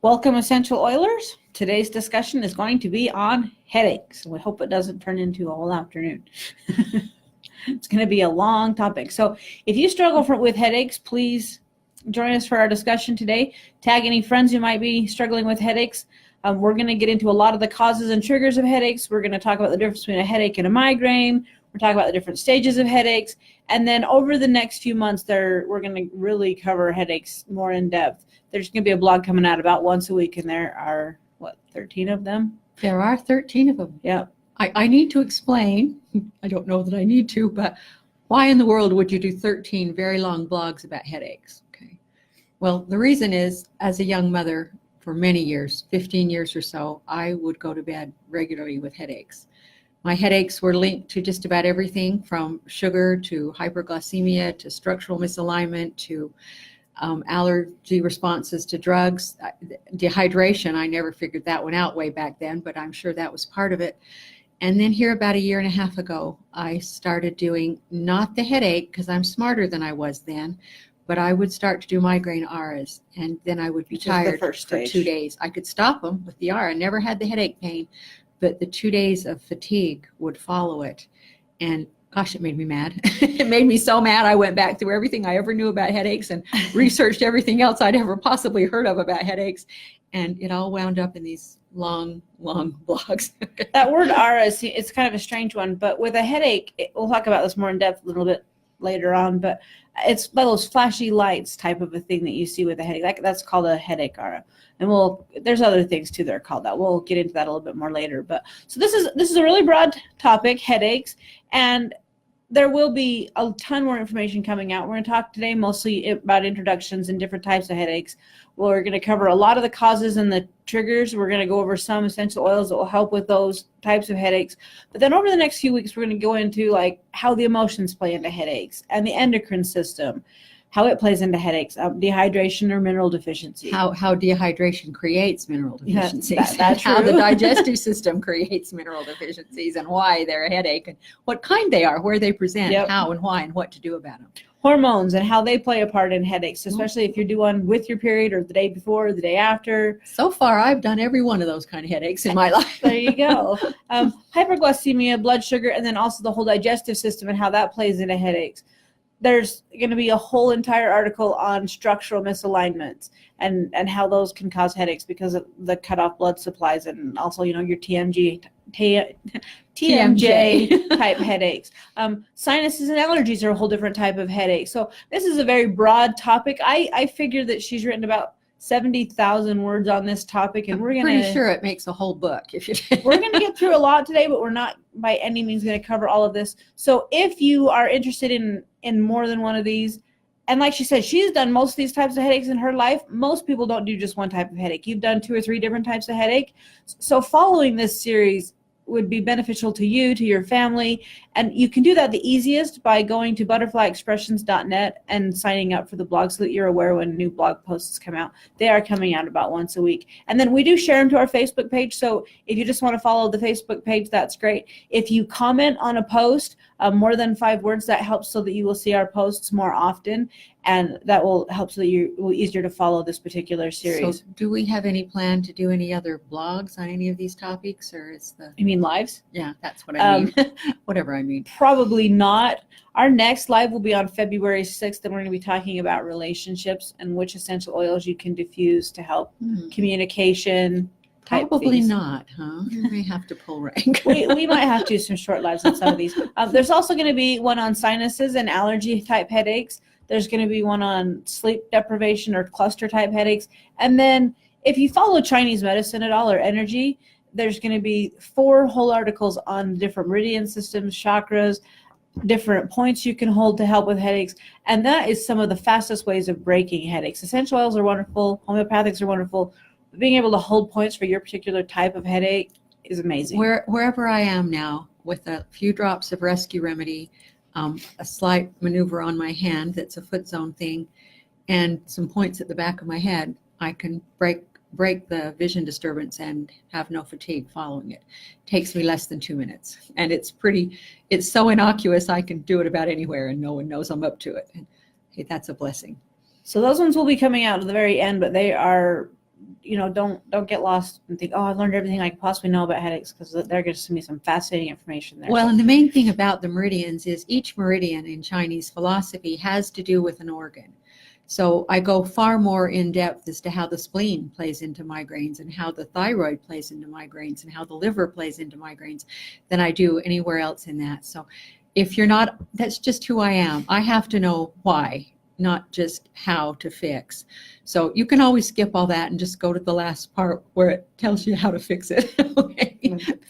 Welcome, Essential Oilers. Today's discussion is going to be on headaches. We hope it doesn't turn into a whole afternoon. It's going to be a long topic. So if you struggle with headaches, please join us for our discussion today. Tag any friends who might be struggling with headaches. We're going to get into a lot of the causes and triggers of headaches. We're going to talk about the difference between a headache and a migraine. We're talking about the different stages of headaches. And then over the next few months, we're going to really cover headaches more in depth. There's going to be a blog coming out about once a week, and there are, 13 of them? There are 13 of them. Yeah. I need to explain, I don't know that I need to, but why in the world would you do 13 very long blogs about headaches? Okay. Well, the reason is, as a young mother for many years, 15 years or so, I would go to bed regularly with headaches. My headaches were linked to just about everything from sugar to hyperglycemia to structural misalignment to allergy responses to drugs, dehydration. I never figured that one out way back then, but I'm sure that was part of it. And then here about a year and a half ago, I started doing not the headache, because I'm smarter than I was then, but I would start to do migraine auras, and then I would be tired for 2 days. I could stop them with the aura. I never had the headache pain, but the 2 days of fatigue would follow it. And gosh, it made me mad. It made me so mad. I went back through everything I ever knew about headaches and researched everything else I'd ever possibly heard of about headaches. And it all wound up in these long blogs. That word aura, it's kind of a strange one, but with a headache, we'll talk about this more in depth a little bit later on, but it's by those flashy lights type of a thing that you see with a headache. That's called a headache aura. And there's other things too that are called that. We'll get into that a little bit more later. But so this is a really broad topic, headaches, and there will be a ton more information coming out. We're going to talk today mostly about introductions and different types of headaches. We're going to cover a lot of the causes and the triggers. We're going to go over some essential oils that will help with those types of headaches. But then over the next few weeks, we're going to go into like how the emotions play into headaches and the endocrine system, how it plays into headaches, dehydration or mineral deficiency. How dehydration creates mineral deficiencies. That's how true. the digestive system creates mineral deficiencies and why they're a headache and what kind they are, where they present, how and why, and what to do about them. Hormones and how they play a part in headaches, especially if you're doing with your period or the day before or the day after. So far, I've done every one of those kind of headaches in my life. There you go. Hyperglycemia, blood sugar, and then also the whole digestive system and how that plays into headaches. There's going to be a whole entire article on structural misalignments and how those can cause headaches because of the cutoff blood supplies and also, your TMJ type headaches. Sinuses and allergies are a whole different type of headache. So this is a very broad topic. I figured that she's written about 70,000 words on this topic, and we're pretty sure it makes a whole book. We're going to get through a lot today, but we're not by any means going to cover all of this. So if you are interested in more than one of these, and like she said, she's done most of these types of headaches in her life. Most people don't do just one type of headache. You've done 2 or 3 different types of headache. So following this series would be beneficial to you, to your family, and you can do that the easiest by going to butterflyexpressions.net and signing up for the blog so that you're aware when new blog posts come out. They are coming out about once a week. And then we do share them to our Facebook page, so if you just want to follow the Facebook page, that's great. If you comment on a post, more than 5 words, that helps so that you will see our posts more often, and that will help so that it will be easier to follow this particular series. So do we have any plan to do any other blogs on any of these topics, or is the... You mean lives? Yeah, that's what I mean. Whatever I mean. Probably not. Our next live will be on February 6th, and we're going to be talking about relationships and which essential oils you can diffuse to help communication. Probably not, huh? You may have to pull rank. we might have to do some short lives on some of these. There's also going to be one on sinuses and allergy type headaches. There's going to be one on sleep deprivation or cluster type headaches. And then if you follow Chinese medicine at all or energy, there's going to be 4 whole articles on different meridian systems, chakras, different points you can hold to help with headaches. And that is some of the fastest ways of breaking headaches. Essential oils are wonderful. Homeopathics are wonderful. Being able to hold points for your particular type of headache is amazing. Wherever I am now, with a few drops of rescue remedy, a slight maneuver on my hand that's a foot zone thing, and some points at the back of my head, I can break the vision disturbance and have no fatigue following it. It takes me less than 2 minutes. And it's so innocuous, I can do it about anywhere and no one knows I'm up to it. And hey, that's a blessing. So those ones will be coming out at the very end, but they are don't get lost and think, oh, I've learned everything I could possibly know about headaches, because they're going to send me some fascinating information there. Well, and the main thing about the meridians is each meridian in Chinese philosophy has to do with an organ. So I go far more in depth as to how the spleen plays into migraines and how the thyroid plays into migraines and how the liver plays into migraines than I do anywhere else in that. So if you're not, that's just who I am. I have to know why, not just how to fix. So you can always skip all that and just go to the last part where it tells you how to fix it. Okay.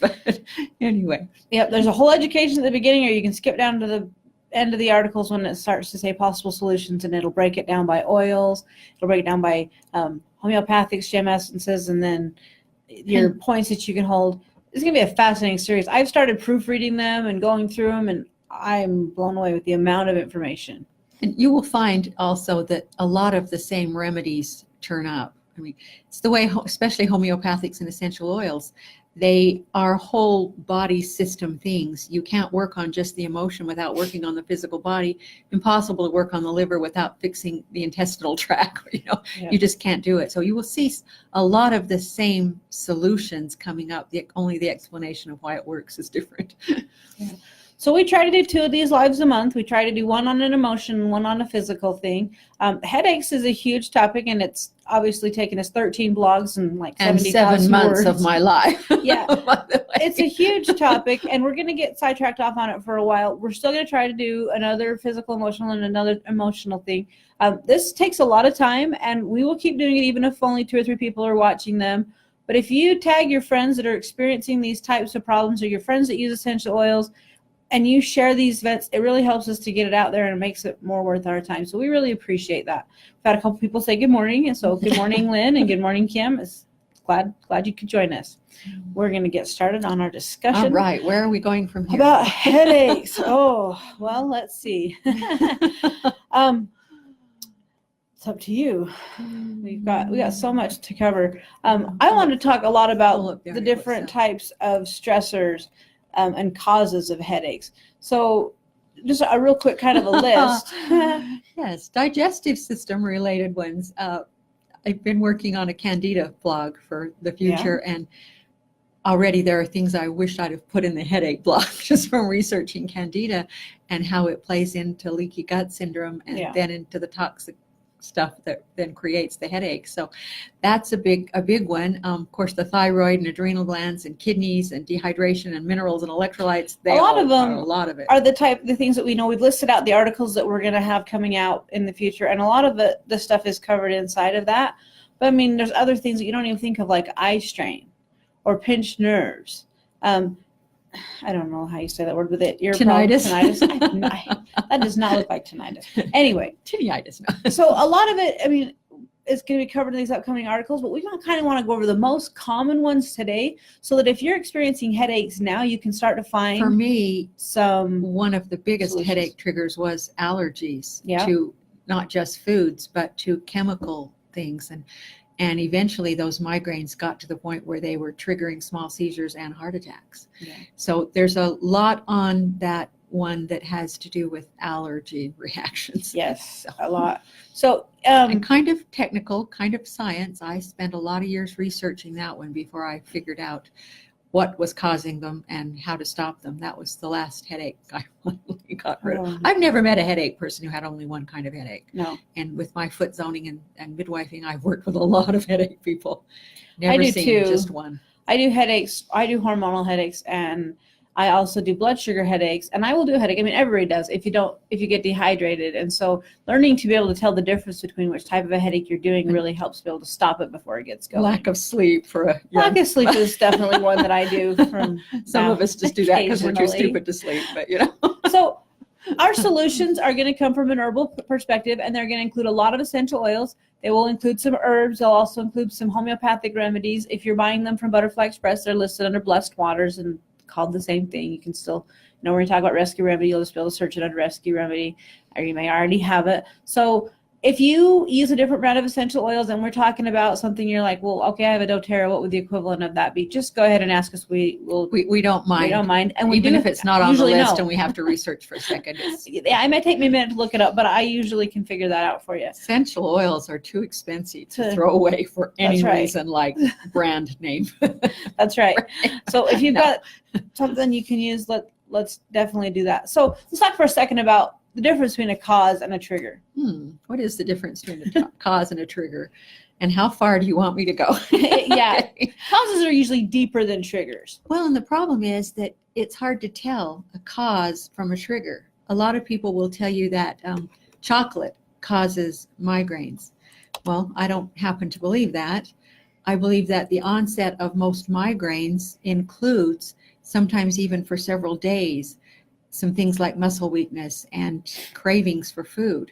But anyway. Yep, there's a whole education at the beginning, or you can skip down to the end of the articles when it starts to say possible solutions, and it'll break it down by oils, it'll break it down by homeopathics, gem essences, and then your points that you can hold. It's going to be a fascinating series. I've started proofreading them and going through them, and I'm blown away with the amount of information. And you will find also that a lot of the same remedies turn up. I mean, it's the way, especially homeopathics and essential oils, they are whole body system things. You can't work on just the emotion without working on the physical body. Impossible to work on the liver without fixing the intestinal tract. Yeah. You just can't do it. So you will see a lot of the same solutions coming up. Only the explanation of why it works is different. Yeah. So we try to do 2 of these lives a month. We try to do one on an emotion and one on a physical thing. Headaches is a huge topic, and it's obviously taken us 13 blogs and like 7 months of my life. Yeah, it's a huge topic, and we're going to get sidetracked off on it for a while. We're still going to try to do another physical, emotional, and another emotional thing. This takes a lot of time, and we will keep doing it even if only 2 or 3 people are watching them. But if you tag your friends that are experiencing these types of problems, or your friends that use essential oils, and you share these events, it really helps us to get it out there, and it makes it more worth our time. So we really appreciate that. We've had a couple people say good morning. And so good morning, Lynn, and good morning, Kim. It's glad you could join us. We're going to get started on our discussion. All right. Where are we going from here? About headaches. Oh, well, let's see. It's up to you. We got so much to cover. I want to talk a lot about the different types of stressors and causes of headaches. So just a real quick kind of a list. Yes, digestive system related ones. I've been working on a Candida blog for the future, and already there are things I wish I'd have put in the headache blog just from researching Candida and how it plays into leaky gut syndrome and then into the toxic stuff that then creates the headache. So that's a big one. Of course, the thyroid and adrenal glands and kidneys and dehydration and minerals and electrolytes. A lot of it are the things that we know. We've listed out the articles that we're going to have coming out in the future, and a lot of the stuff is covered inside of that. But I mean, there's other things that you don't even think of, like eye strain or pinched nerves. I don't know how you say that word with it. Tinnitus. That does not look like tinnitus. Anyway. Tinnitus. So a lot of it, I mean, it's going to be covered in these upcoming articles, but we kind of want to go over the most common ones today, so that if you're experiencing headaches now, you can start to find. For me, one of the biggest solutions. Headache triggers was allergies to not just foods, but to chemical things. And eventually those migraines got to the point where they were triggering small seizures and heart attacks. Yeah. So there's a lot on that one that has to do with allergy reactions. Yes, a lot. So and kind of technical, kind of science. I spent a lot of years researching that one before I figured out what was causing them and how to stop them. That was the last headache I finally got rid of. I've never met a headache person who had only one kind of headache. No. And with my foot zoning and midwifing, I've worked with a lot of headache people. Never I do seen too. Just one. I do headaches. I do hormonal headaches, and I also do blood sugar headaches, and I will do a headache. I mean, everybody does if you get dehydrated. And so learning to be able to tell the difference between which type of a headache you're doing really helps be able to stop it before it gets going. Lack of sleep Lack of sleep is definitely one that I do. Some of us just do that because we're too stupid to sleep, but So our solutions are going to come from an herbal perspective, and they're going to include a lot of essential oils. They will include some herbs. They'll also include some homeopathic remedies. If you're buying them from Butterfly Express, they're listed under Blessed Waters and called the same thing. You can still, when you talk about Rescue Remedy, you'll just be able to search it under Rescue Remedy, or you may already have it. So if you use a different brand of essential oils and we're talking about something you're like, well, okay, I have a doTERRA, what would the equivalent of that be? Just go ahead and ask us. We don't mind. We don't mind. And we even do, if it's not on the usually list know. and we have to research for a second. Yeah, it might take me a minute to look it up, but I usually can figure that out for you. Essential oils are too expensive to throw away for any reason, like brand name. That's right. So if you've got something you can use, let's definitely do that. So let's talk for a second about the difference between a cause and a trigger. What is the difference between a cause and a trigger? And how far do you want me to go? Yeah. Causes are usually deeper than triggers. Well, and the problem is that it's hard to tell a cause from a trigger. A lot of people will tell you that chocolate causes migraines. Well, I don't happen to believe that. I believe that the onset of most migraines includes, sometimes even for several days, some things like muscle weakness and cravings for food.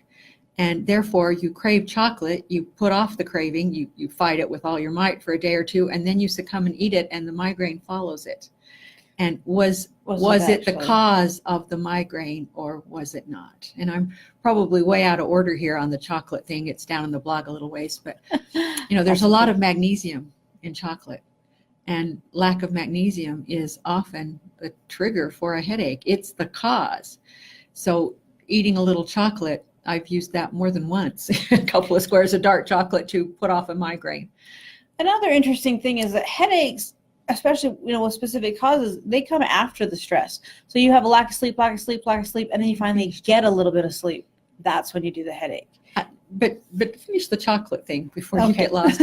And therefore, you crave chocolate, you put off the craving, you fight it with all your might for a day or two, and then you succumb and eat it, and the migraine follows it. And was it the cause of the migraine, or was it not? And I'm probably way out of order here on the chocolate thing. It's down in the blog a little ways, but there's a lot of magnesium in chocolate. And lack of magnesium is often the trigger for a headache. It's the cause. So eating a little chocolate, I've used that more than once, a couple of squares of dark chocolate to put off a migraine. Another interesting thing is that headaches, especially with specific causes, they come after the stress. So you have a lack of sleep, and then you finally get a little bit of sleep. That's when you do the headache. But finish the chocolate thing before you get lost.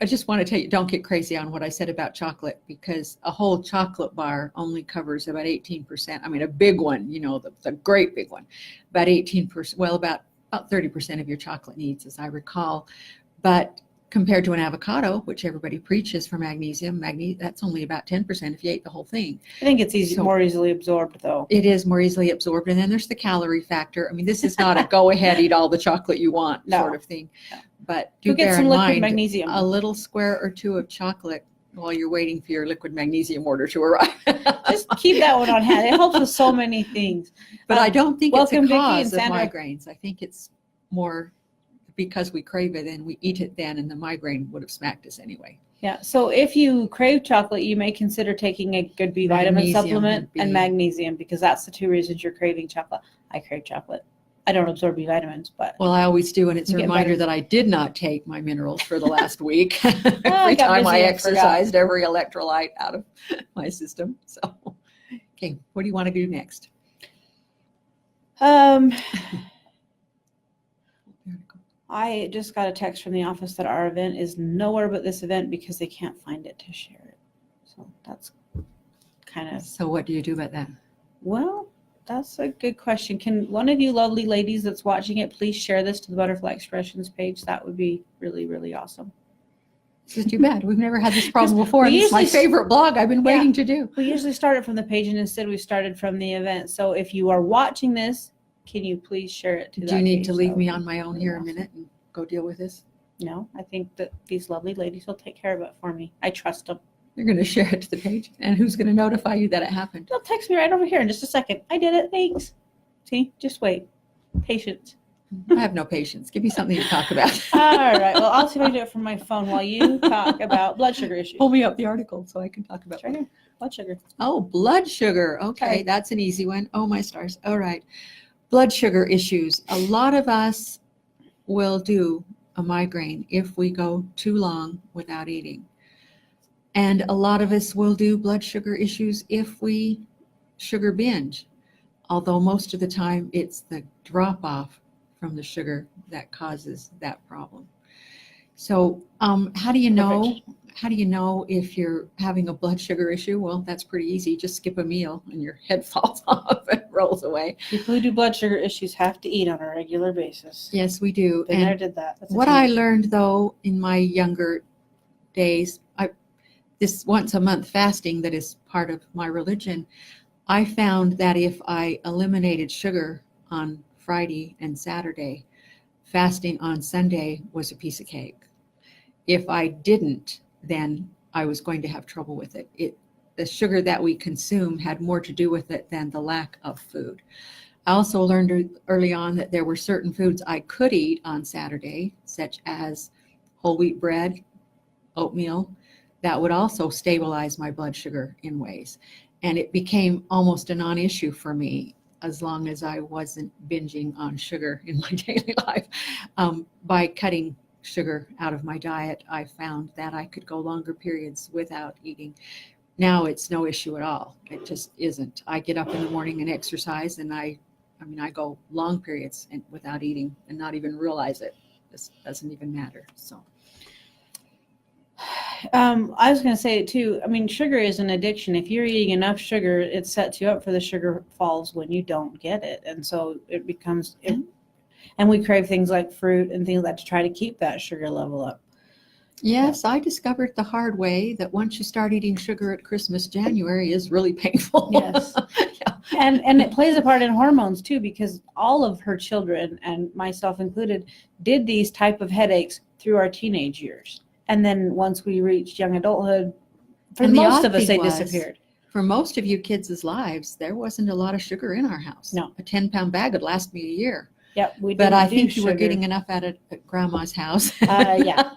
I just want to tell you, don't get crazy on what I said about chocolate, because a whole chocolate bar only covers about 18%. I mean, a big one, the great big one, about 18%, well, about 30% of your chocolate needs, as I recall. But compared to an avocado, which everybody preaches for magnesium, that's only about 10% if you ate the whole thing. I think it's more easily absorbed, though. It is more easily absorbed. And then there's the calorie factor. I mean, this is not a go ahead, eat all the chocolate you want sort of thing. No. But do bear in mind, magnesium. A little square or two of chocolate while you're waiting for your liquid magnesium order to arrive. Just keep that one on hand. It helps with so many things. But I don't think it's a cause of migraines. I think it's more because we crave it and we eat it then, and the migraine would have smacked us anyway. Yeah. So if you crave chocolate, you may consider taking a good B vitamin supplement and magnesium, because that's the two reasons you're craving chocolate. I crave chocolate. I don't absorb B vitamins, but well, I always do, and it's a reminder that I did not take my minerals for the last week. Every time I exercised, every electrolyte out of my system. So, okay, what do you want to do next? I just got a text from the office that our event is nowhere but this event because they can't find it to share it. So that's kind of. So what do you do about that? Well, that's a good question. Can one of you lovely ladies that's watching it please share this to the Butterfly Expressions page? That would be really, really awesome. This is too bad. We've never had this problem before. It's my favorite blog I've been waiting to do. We usually start it from the page, and instead we started from the event. So if you are watching this, can you please share it to that page? Do you need to leave me on my own here a minute and go deal with this? No, I think that these lovely ladies will take care of it for me. I trust them. You're going to share it to the page, and who's going to notify you that it happened? They'll text me right over here in just a second. I did it. Thanks. See, just wait. Patience. I have no patience. Give me something to talk about. All right. Well, I'll see if I can do it from my phone while you talk about blood sugar issues. Pull me up the article so I can talk about right here. Blood sugar. Oh, blood sugar. Okay, that's an easy one. Oh, my stars. All right. Blood sugar issues. A lot of us will do a migraine if we go too long without eating. And a lot of us will do blood sugar issues if we sugar binge, although most of the time it's the drop off from the sugar that causes that problem. So how do you know? How do you know if you're having a blood sugar issue? Well, that's pretty easy. Just skip a meal and your head falls off and rolls away. People who do blood sugar issues have to eat on a regular basis. Yes, we do. They never did that. What I learned, though, in my younger days, this once a month fasting that is part of my religion, I found that if I eliminated sugar on Friday and Saturday, fasting on Sunday was a piece of cake. If I didn't, then I was going to have trouble with it. The sugar that we consume had more to do with it than the lack of food. I also learned early on that there were certain foods I could eat on Saturday, such as whole wheat bread, oatmeal, that would also stabilize my blood sugar in ways. And it became almost a non-issue for me as long as I wasn't binging on sugar in my daily life. By cutting sugar out of my diet, I found that I could go longer periods without eating. Now it's no issue at all. It just isn't. I get up in the morning and exercise, and I go long periods and without eating and not even realize it. This doesn't even matter. So. I was going to say too, I mean, sugar is an addiction. If you're eating enough sugar, it sets you up for the sugar falls when you don't get it. And so it becomes, and we crave things like fruit and things like that to try to keep that sugar level up. Yes, I discovered the hard way that once you start eating sugar at Christmas, January is really painful. Yes. Yeah. And it plays a part in hormones too, because all of her children, and myself included, did these type of headaches through our teenage years. And then once we reached young adulthood, for most of us, they disappeared. For most of you kids' lives, there wasn't a lot of sugar in our house. No. A 10-pound bag would last me a year. Yep, we did. But I think you were getting enough at it at Grandma's house. Yeah.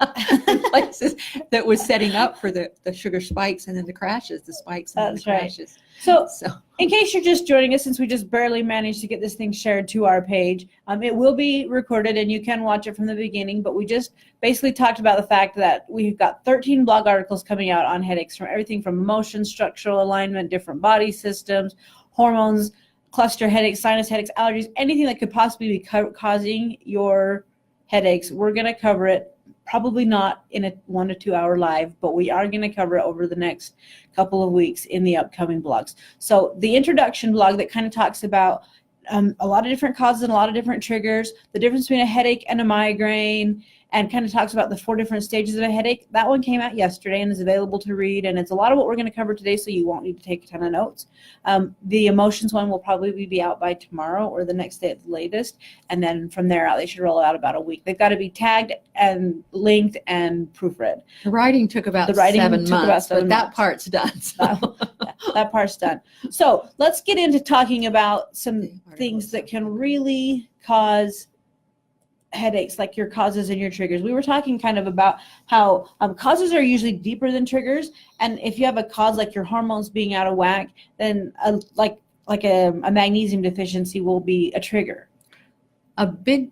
Places that was setting up for the sugar spikes and then the crashes, the spikes and That's the crashes. Right. So, in case you're just joining us, since we just barely managed to get this thing shared to our page, it will be recorded and you can watch it from the beginning. But we just basically talked about the fact that we've got 13 blog articles coming out on headaches, from everything from motion, structural alignment, different body systems, hormones, cluster headaches, sinus headaches, allergies, anything that could possibly be causing your headaches. We're going to cover it, probably not in a 1 to 2 hour live, but we are going to cover it over the next couple of weeks in the upcoming blogs. So the introduction blog that kind of talks about a lot of different causes and a lot of different triggers, the difference between a headache and a migraine, and kind of talks about the 4 different stages of a headache. That one came out yesterday and is available to read, and it's a lot of what we're going to cover today, so you won't need to take a ton of notes. The emotions one will probably be out by tomorrow or the next day at the latest, and then from there out, they should roll out about a week. They've got to be tagged and linked and proofread. The writing took about 7 months, but that part's done. So. That part's done. So let's get into talking about some things that can really cause headaches, like your causes and your triggers. We were talking kind of about how causes are usually deeper than triggers, and if you have a cause like your hormones being out of whack, then like a magnesium deficiency will be a trigger. A big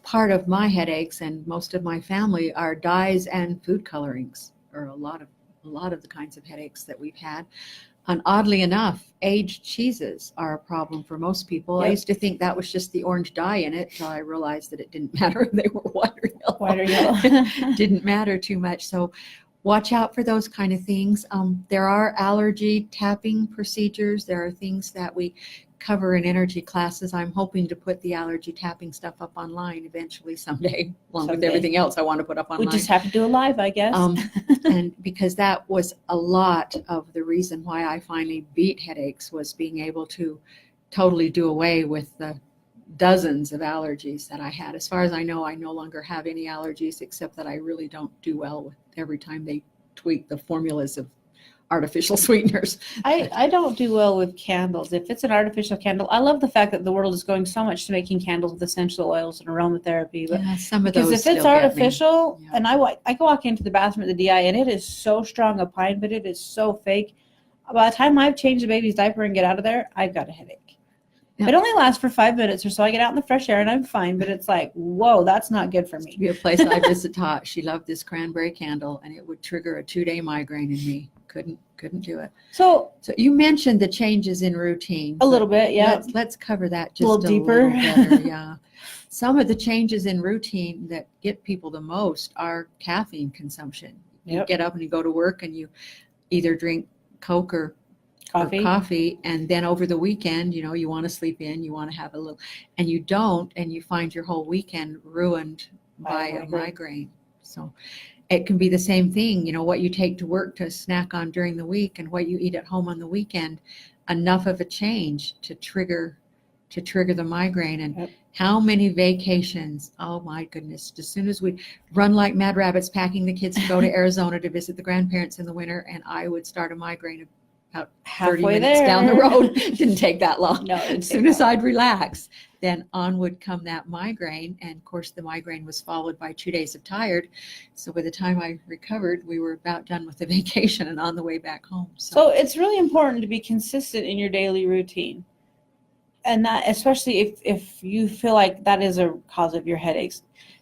part of my headaches and most of my family are dyes and food colorings, or a lot of the kinds of headaches that we've had. And oddly enough, aged cheeses are a problem for most people. Yep. I used to think that was just the orange dye in it until I realized that it didn't matter. They were white or yellow. White or yellow. Didn't matter too much. So watch out for those kind of things. There are allergy tapping procedures. There are things that we cover in energy classes. I'm hoping to put the allergy tapping stuff up online eventually someday, along with everything else I want to put up online. We just have to do a live, I guess. And because that was a lot of the reason why I finally beat headaches, was being able to totally do away with the dozens of allergies that I had. As far as I know, I no longer have any allergies, except that I really don't do well with every time they tweak the formulas of artificial sweeteners. I don't do well with candles. If it's an artificial candle, I love the fact that the world is going so much to making candles with essential oils and aromatherapy. But yeah, some of those. Because if it's artificial, yeah. And I walk into the bathroom at the DI and it is so strong a pine, but it is so fake. By the time I've changed the baby's diaper and get out of there, I've got a headache. Yeah. It only lasts for 5 minutes or so. I get out in the fresh air and I'm fine, but it's like, whoa, that's not good for me. To be a place I visit taught, she loved this cranberry candle, and it would trigger a 2-day migraine in me. Couldn't do it. So you mentioned the changes in routine. A little bit, yeah. Let's cover that just a little deeper. Better, yeah. Some of the changes in routine that get people the most are caffeine consumption. You Yep. get up and you go to work and you either drink Coke or coffee, and then over the weekend, you want to sleep in, you want to have a little, and you don't, and you find your whole weekend ruined by a migraine. So it can be the same thing, what you take to work to snack on during the week and what you eat at home on the weekend, enough of a change to trigger the migraine. And how many vacations, oh my goodness, as soon as we run like mad rabbits packing the kids to go to Arizona to visit the grandparents in the winter, and I would start a migraine about 30 Halfway minutes down the there. road. Didn't take that long. No, it didn't As take soon as that I'd relax, then on would come that migraine. And of course, the migraine was followed by 2 days of tired. So by the time I recovered, we were about done with the vacation and on the way back home. So it's really important to be consistent in your daily routine. And that, especially if you feel like that is a cause of your headaches,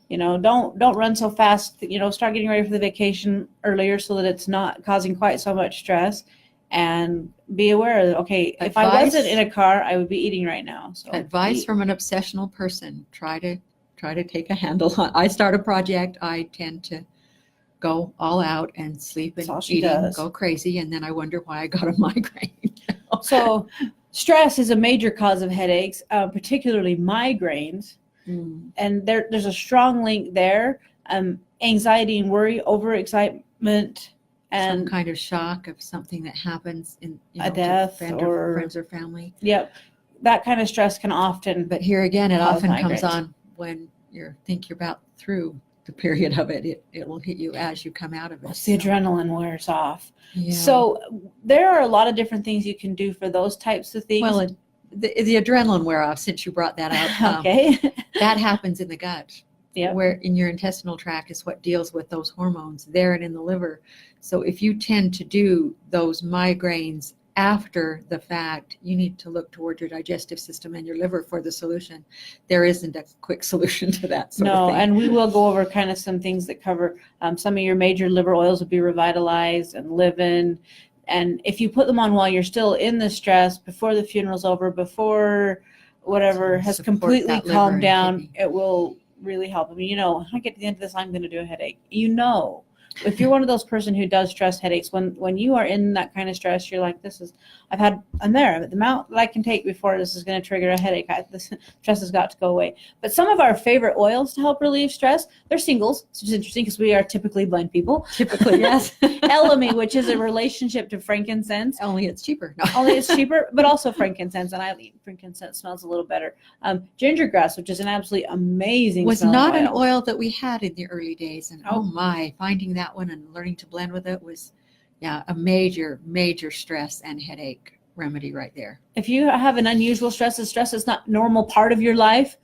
don't run so fast. Start getting ready for the vacation earlier so that it's not causing quite so much stress. And be aware that, okay, if I wasn't in a car, I would be eating right now. So advice from an obsessional person: try to take a handle on. I start a project, I tend to go all out and sleep and eating, go crazy, and then I wonder why I got a migraine. So stress is a major cause of headaches, particularly migraines. And there's a strong link there. Anxiety and worry, overexcitement, and some kind of shock of something that happens in a death or friends or family. Yep, that kind of stress can often. But here again, it often migraines. comes on when you're about through the period of it. It will hit you as you come out of it. Once the adrenaline wears off. Yeah. So there are a lot of different things you can do for those types of things. Well, the adrenaline wear off, since you brought that up. Okay. That happens in the gut. Yep. Where in your intestinal tract is what deals with those hormones there and in the liver. So if you tend to do those migraines after the fact, you need to look toward your digestive system and your liver for the solution. There isn't a quick solution to that sort of thing. And we will go over kind of some things that cover some of your major liver oils will be revitalized and live-in. And if you put them on while you're still in the stress, before the funeral's over, before whatever has completely calmed down, it will really help. I mean, when I get to the end of this, I'm going to do a headache. If you're one of those person who does stress headaches, when you are in that kind of stress, you're like, I'm there at the amount that I can take before this is going to trigger a headache. This stress has got to go away. But some of our favorite oils to help relieve stress, they're singles, which is interesting because we are typically blend people. Typically, yes. Elemi, which is a relationship to frankincense. Only it's cheaper. No. Only it's cheaper, but also frankincense, and I think frankincense smells a little better. Ginger grass, which is an absolutely amazing was not oil. An oil that we had in the early days, and oh my, finding that one and learning to blend with it was a major stress and headache remedy right there. If you have an unusual stress is not normal part of your life,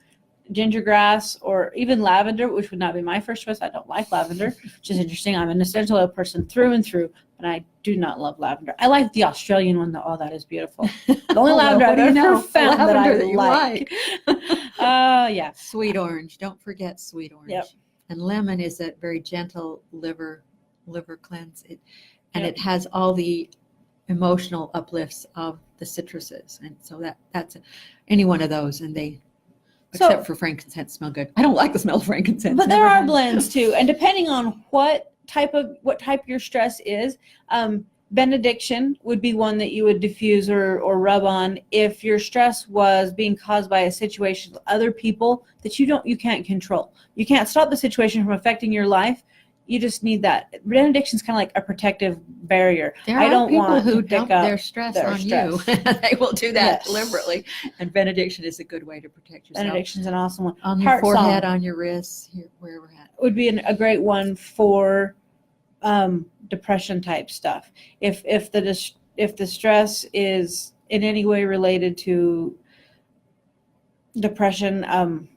ginger grass or even lavender, which would not be my first choice. I don't like lavender, which is interesting. I'm an essential oil person through and through, but I do not love lavender. I like the Australian one though. Oh, that is beautiful. The only lavender I've ever found that I like. Yeah. Sweet orange. Don't forget sweet orange. Yep. And lemon is a very gentle liver cleanse. It has all the emotional uplifts of the citruses, and so that's any one of those, and they except for frankincense smell good. I don't like the smell of frankincense, but there are blends too, and depending on what type your stress is, benediction would be one that you would diffuse or rub on if your stress was being caused by a situation with other people that you can't control. You can't stop the situation from affecting your life. You just need that. Benediction is kind of like a protective barrier. There are people who dump their stress on you. They will do that deliberately. And benediction is a good way to protect yourself. Benediction's an awesome one. On your forehead, on your wrists, wherever at. Would be a great one for depression type stuff. If the stress is in any way related to depression,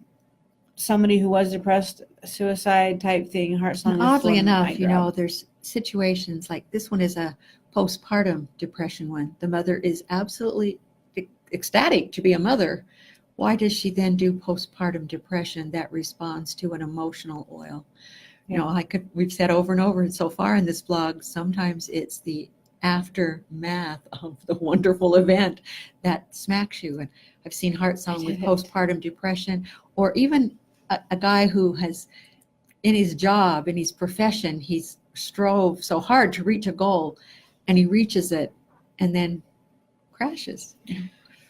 somebody who was depressed, suicide type thing, heart song. Oddly enough, there's situations like this one is a postpartum depression one. The mother is absolutely ecstatic to be a mother. Why does she then do postpartum depression that responds to an emotional oil? We've said over and over so far in this blog, sometimes it's the aftermath of the wonderful event that smacks you. And I've seen heart song with postpartum depression, or even a guy who has, in his job, in his profession, he's strove so hard to reach a goal, and he reaches it and then crashes.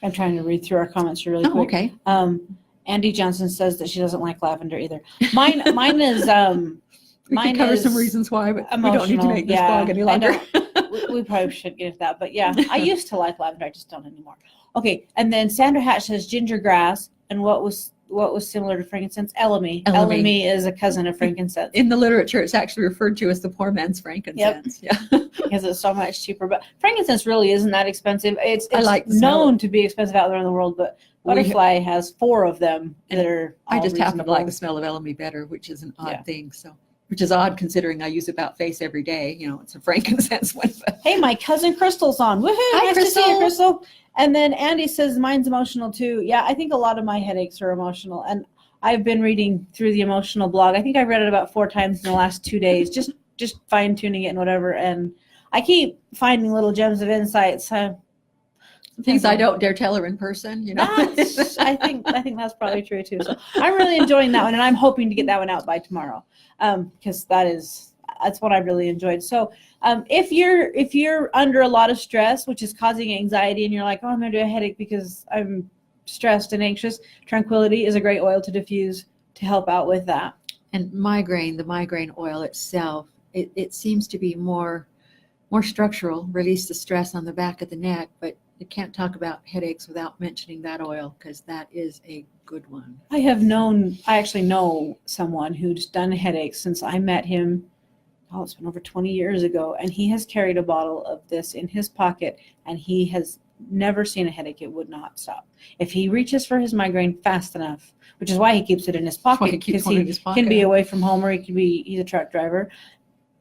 I'm trying to read through our comments really quick. Okay. Andy Johnson says that she doesn't like lavender either. Mine is we can cover some reasons why, but we don't need to make this blog any longer. we probably should get into that, but yeah, I used to like lavender. I just don't anymore. Okay, and then Sandra Hatch says ginger grass, and what was what was similar to frankincense? Elemi. Elemi. Elemi is a cousin of frankincense. In the literature, it's actually referred to as the poor man's frankincense. Yeah. Because it's so much cheaper. But frankincense really isn't that expensive. It's I like the smell known to be expensive out there in the world, but Butterfly has 4 of them that are I just happen to reasonable. like the smell of Elemi better, which is an odd Yeah. thing. So, which is odd considering I use about face every day. You know, it's a frankincense one. But Hey, my cousin Crystal's on. Woohoo! Hi, Nice to see you, Crystal. Crystal. And then Andy says mine's emotional too. Yeah, I think a lot of my headaches are emotional. And I've been reading through the emotional blog. I think I've read it about 4 times in the last 2 days, just fine tuning it and whatever. And I keep finding little gems of insights. things I don't dare tell her in person. You know, I think that's probably true too. So I'm really enjoying that one, and I'm hoping to get that one out by tomorrow, because that's what I really enjoyed. So if you're under a lot of stress, which is causing anxiety, and you're like, oh, I'm gonna do a headache because I'm stressed and anxious, Tranquility is a great oil to diffuse to help out with that. And the migraine oil itself, it seems to be more structural, release the stress on the back of the neck, but you can't talk about headaches without mentioning that oil, because that is a good one. I actually know someone who's done headaches since I met him. Oh, it's been over 20 years ago, and he has carried a bottle of this in his pocket, and he has never seen a headache. It would not stop. If he reaches for his migraine fast enough, which is why he keeps it in his pocket, because he can be away from home, or he's a truck driver.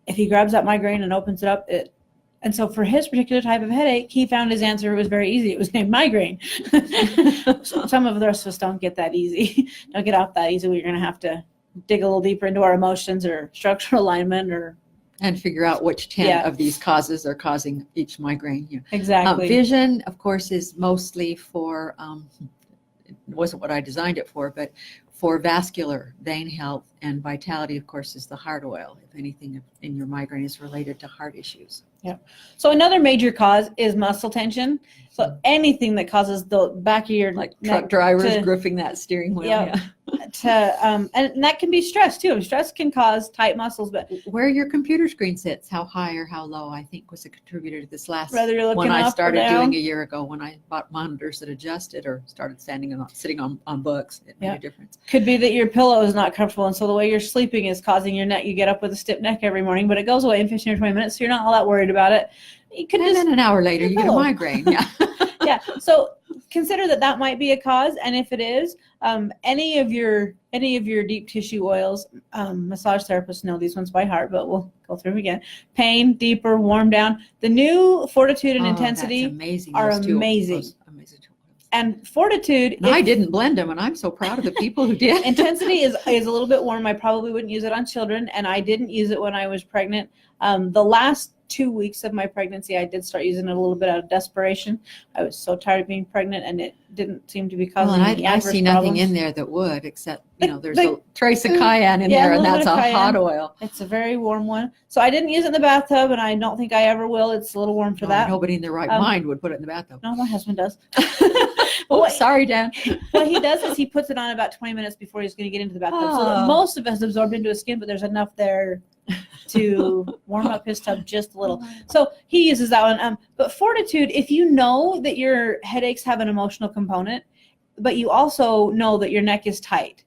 If he grabs that migraine and opens it up, and so for his particular type of headache, he found his answer. It was very easy. It was named migraine. Some of the rest of us don't get that easy. Don't get off that easy. We're going to have to dig a little deeper into our emotions or structural alignment, and figure out which 10 of these causes are causing each migraine. Yeah. Exactly. Vision, of course, is mostly for, it wasn't what I designed it for, but for vascular vein health, and vitality, of course, is the heart oil, if anything in your migraine is related to heart issues. Yeah. So another major cause is muscle tension. So anything that causes the back of your Like neck truck drivers to- gripping that steering wheel. Yeah. And that can be stress too. Stress can cause tight muscles, but Where your computer screen sits, how high or how low, I think was a contributor to this last whether you're looking one I up or started down. doing a year ago, when I bought monitors that adjusted or started sitting on books. It made a difference. Could be that your pillow is not comfortable, and so the way you're sleeping is causing your neck. You get up with a stiff neck every morning, but it goes away in 15 or 20 minutes, so you're not all that worried about it. You could And then an hour later, you get a pillow. migraine. Yeah. Yeah. So consider that might be a cause, and if it is, any of your deep tissue oils, massage therapists know these ones by heart, but we'll go through them again. Pain, deeper, warm down. The new Fortitude and Intensity that's amazing. are Those two- amazing. those amazing two oils. And Fortitude, And I didn't blend them, and I'm so proud of the people who did. Intensity is a little bit warm. I probably wouldn't use it on children, and I didn't use it when I was pregnant. The last 2 weeks of my pregnancy, I did start using it a little bit out of desperation. I was so tired of being pregnant, and it didn't seem to be causing any I adverse see nothing problems. in there that would, except, there's Like- a trace of cayenne in Yeah, there, a and little that's bit a of hot cayenne. oil. It's a very warm one. So I didn't use it in the bathtub, and I don't think I ever will. It's a little warm for that. Nobody in their right mind would put it in the bathtub. No, my husband does. Oh, What- sorry, Dan. What he does is he puts it on about 20 minutes before he's going to get into the bathtub. So that Oh. most of it's absorbed into his skin, but there's enough there to warm up his tub just a little. So he uses that one. But Fortitude, if you know that your headaches have an emotional component, but you also know that your neck is tight,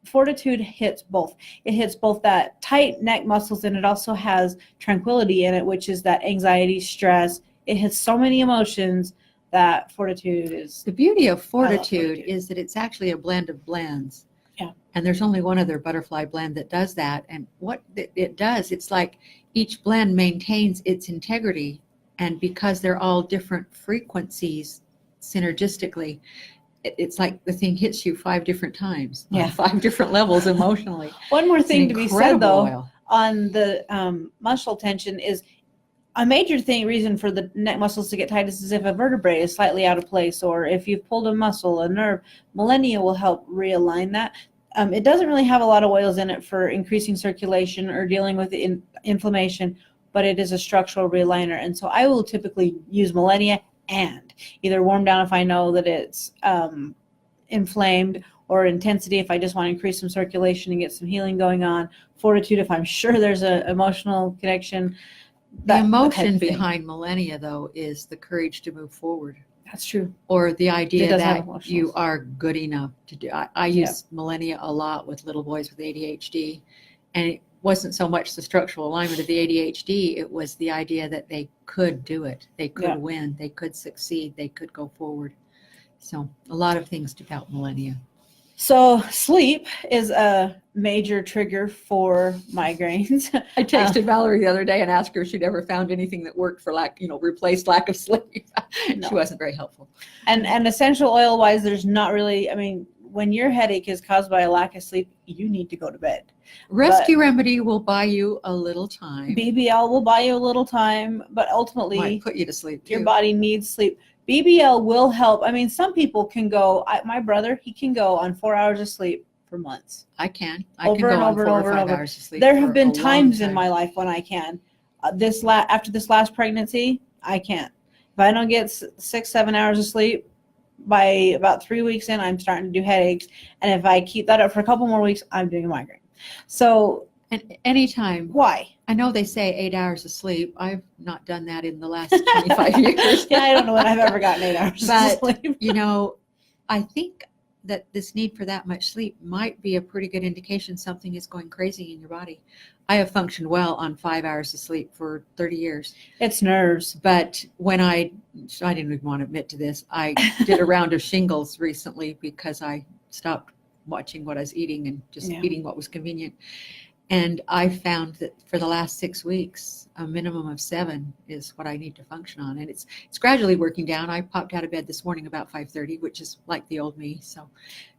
Fortitude hits both. It hits both that tight neck muscles, and it also has Tranquility in it, which is that anxiety, stress. It hits so many emotions that Fortitude is. The beauty of Fortitude Fortitude. is that it's actually a blend of blends. Yeah. And there's only one other butterfly blend that does that. And what it does, it's like each blend maintains its integrity. And because they're all different frequencies synergistically, it's like the thing hits you 5 different times. Yeah. On 5 different levels emotionally. One more It's an thing to be said, incredible though, oil. on the muscle tension is a major reason for the neck muscles to get tight is if a vertebrae is slightly out of place, or if you've pulled a muscle, a nerve. Millennia will help realign that. It doesn't really have a lot of oils in it for increasing circulation or dealing with inflammation, but it is a structural realigner. And so I will typically use Millennia and either warm down if I know that it's inflamed, or Intensity if I just want to increase some circulation and get some healing going on. Fortitude if I'm sure there's an emotional connection. The that type emotion of thing. behind Millennia, though, is the courage to move forward. That's true. or the idea does have that emotionals. you are good enough to do. I use Millennia a lot with little boys with ADHD, and it wasn't so much the structural alignment of the ADHD, it was the idea that they could do it, they could win, they could succeed, they could go forward. So a lot of things to help Millennia. So sleep is a major trigger for migraines. I texted Valerie the other day and asked her if she'd ever found anything that worked for replaced lack of sleep. No. She wasn't very helpful. And essential oil wise, there's not really, I mean, when your headache is caused by a lack of sleep, you need to go to bed. Rescue Remedy will buy you a little time. BBL will buy you a little time, but ultimately Might put you to sleep too. your body needs sleep. BBL will help. I mean, some people can go, my brother, he can go on 4 hours of sleep for months. I can. I Over can go and on over 4 and or over 5 and over. hours of sleep. There for have been a long times in time. my life when I can. After this last pregnancy, I can't. If I don't get 6-7 hours of sleep, by about 3 weeks in, I'm starting to do headaches. And if I keep that up for a couple more weeks, I'm doing a migraine. So And anytime, why? I know they say 8 hours of sleep. I've not done that in the last 25 years. Yeah, I don't know when I've ever gotten 8 hours But, of sleep. I think that this need for that much sleep might be a pretty good indication something is going crazy in your body. I have functioned well on 5 hours of sleep for 30 years. It's nerves. But when I didn't even want to admit to this, I did a round of shingles recently because I stopped watching what I was eating and just eating what was convenient. And I found that for the last 6 weeks, a minimum of 7 is what I need to function on. And it's gradually working down. I popped out of bed this morning about 5:30, which is like the old me. So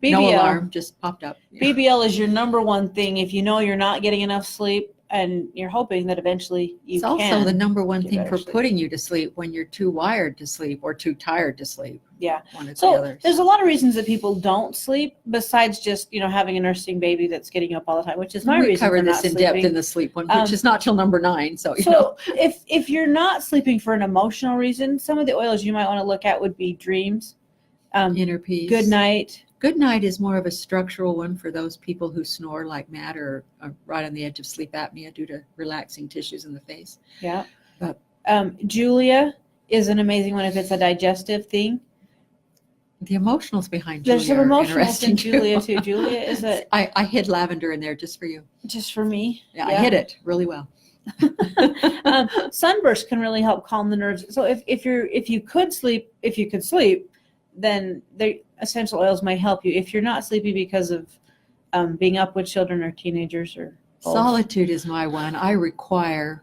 no alarm, just popped up. BBL is your number one thing if you know you're not getting enough sleep and you're hoping that eventually you It's can. also the number one get thing better for sleep. putting you to sleep when you're too wired to sleep or too tired to sleep. Yeah. One or the So other. there's a lot of reasons that people don't sleep besides just, having a nursing baby that's getting you up all the time, which is my we reason covered for this not in depth sleeping. in the sleep one, which is not till number 9. So, if you're not sleeping for an emotional reason, some of the oils you might want to look at would be Dreams, inner peace. Good Night. Good Night is more of a structural one for those people who snore like mad or are right on the edge of sleep apnea due to relaxing tissues in the face. Yeah. But Julia is an amazing one if it's a digestive thing. the emotionals behind There's Julia some are emotionals interesting in Julia too. Julia is I hid lavender in there just for you. just for me. Yeah, I hid it really well. Sunburst can really help calm the nerves. So if you could sleep, then the essential oils might help you. If you're not sleepy because of being up with children or teenagers or both, Solitude is my one. I require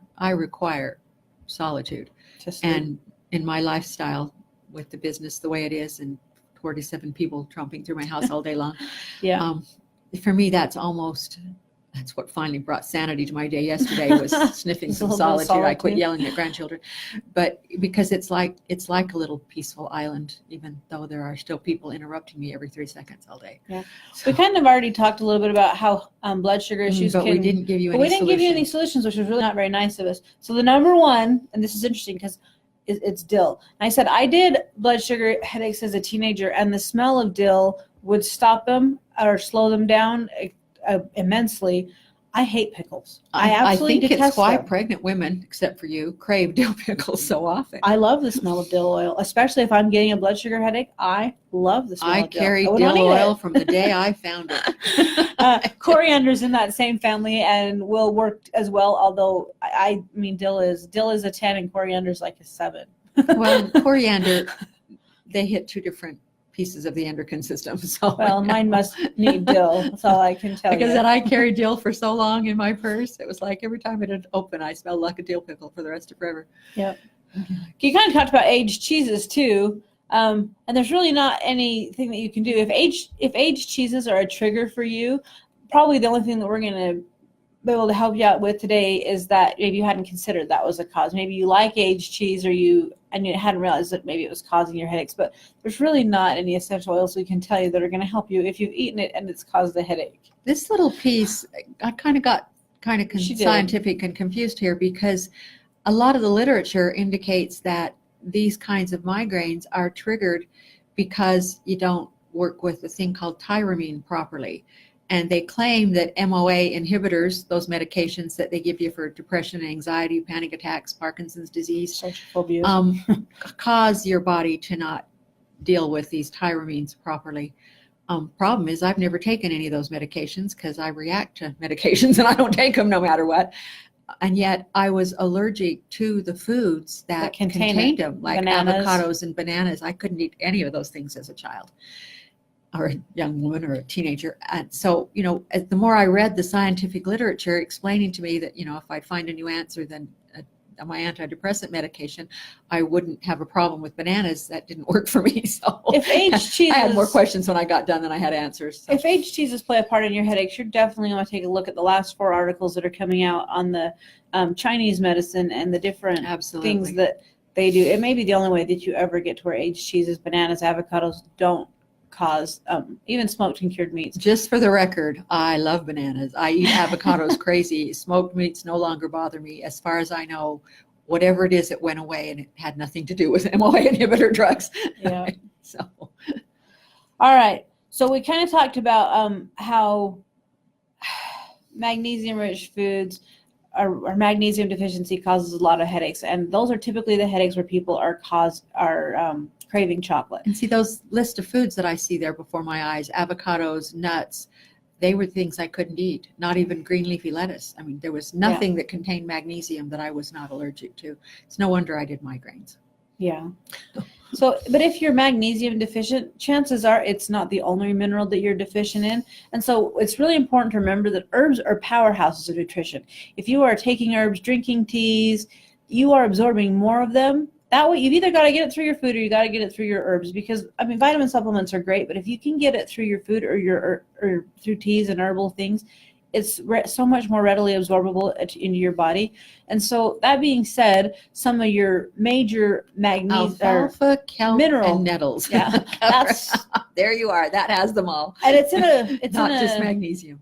solitude. to sleep. And in my lifestyle with the business the way it is and 47 people tromping through my house all day long. Yeah. For me, that's what finally brought sanity to my day yesterday was sniffing some A little bit of solitude. I quit solitude. yelling at grandchildren, but because it's like a little peaceful island, even though there are still people interrupting me every 3 seconds all day. Yeah. So, We kind of already talked a little bit about how blood sugar issues but can. we didn't give you But any we didn't give you any solutions. solutions, which was really not very nice of us. So the number one, and this is interesting because it's dill. And I said I did blood sugar headaches as a teenager, and the smell of dill would stop them or slow them down immensely. I hate pickles. I absolutely think detest it's why them. pregnant women, except for you, crave dill pickles so often. I love the smell of dill oil, especially if I'm getting a blood sugar headache. I love the smell I of dill. carry would dill not eat oil it. from the day I found it. Coriander's in that same family and will work as well. Although I mean, dill is a 10 and coriander's like a 7. Well, coriander, they hit 2 different pieces of the endocrine system. So Well, mine must need dill. That's all I can tell because you. then I carried dill for so long in my purse. It was like every time it would open, I smelled like a dill pickle for the rest of forever. Yep. You kind of talked about aged cheeses too. And there's really not anything that you can do. If aged cheeses are a trigger for you, probably the only thing that we're going to be able to help you out with today is that maybe you hadn't considered that was a cause. Maybe you like aged cheese and you hadn't realized that maybe it was causing your headaches. But there's really not any essential oils we can tell you that are going to help you if you've eaten it and it's caused a headache. This little piece, I kind of got She did. scientific and confused here because a lot of the literature indicates that these kinds of migraines are triggered because you don't work with a thing called tyramine properly. And they claim that MOA inhibitors, those medications that they give you for depression, anxiety, panic attacks, Parkinson's disease, Social phobias. cause your body to not deal with these tyramines properly. Problem is, I've never taken any of those medications because I react to medications and I don't take them no matter what. And yet I was allergic to the foods that contained them, like bananas. avocados and bananas. I couldn't eat any of those things as a child or a young woman or a teenager. And so, the more I read the scientific literature explaining to me that, if I find a new answer, then my antidepressant medication, I wouldn't have a problem with bananas. That didn't work for me. So if aged cheeses, I had more questions when I got done than I had answers. So. If aged cheeses play a part in your headaches, you're definitely going to take a look at the last 4 articles that are coming out on the Chinese medicine and the different things that they do. It may be the only way that you ever get to where aged cheeses, bananas, avocados don't cause even smoked and cured meats. Just for the record, I love bananas. I eat avocados crazy. Smoked meats no longer bother me. As far as I know, whatever it is, it went away, and it had nothing to do with MOA inhibitor drugs. Yeah. So, all right. So we kind of talked about how magnesium-rich foods or magnesium deficiency causes a lot of headaches, and those are typically the headaches where people are craving chocolate. And see those list of foods that I see there before my eyes, avocados, nuts, they were things I couldn't eat, not even green leafy lettuce. I mean, there was nothing that contained magnesium that I was not allergic to. It's no wonder I did migraines. Yeah. So, but if you're magnesium deficient, chances are it's not the only mineral that you're deficient in. And so it's really important to remember that herbs are powerhouses of nutrition. If you are taking herbs, drinking teas, you are absorbing more of them. That way, you've either got to get it through your food or you got to get it through your herbs, because vitamin supplements are great, but if you can get it through your food or through teas and herbal things, it's so much more readily absorbable into your body. And so that being said, some of your major magnesium, alfalfa, kelp, mineral and nettles. Yeah, that's there you are. That has them all. And it's not just magnesium.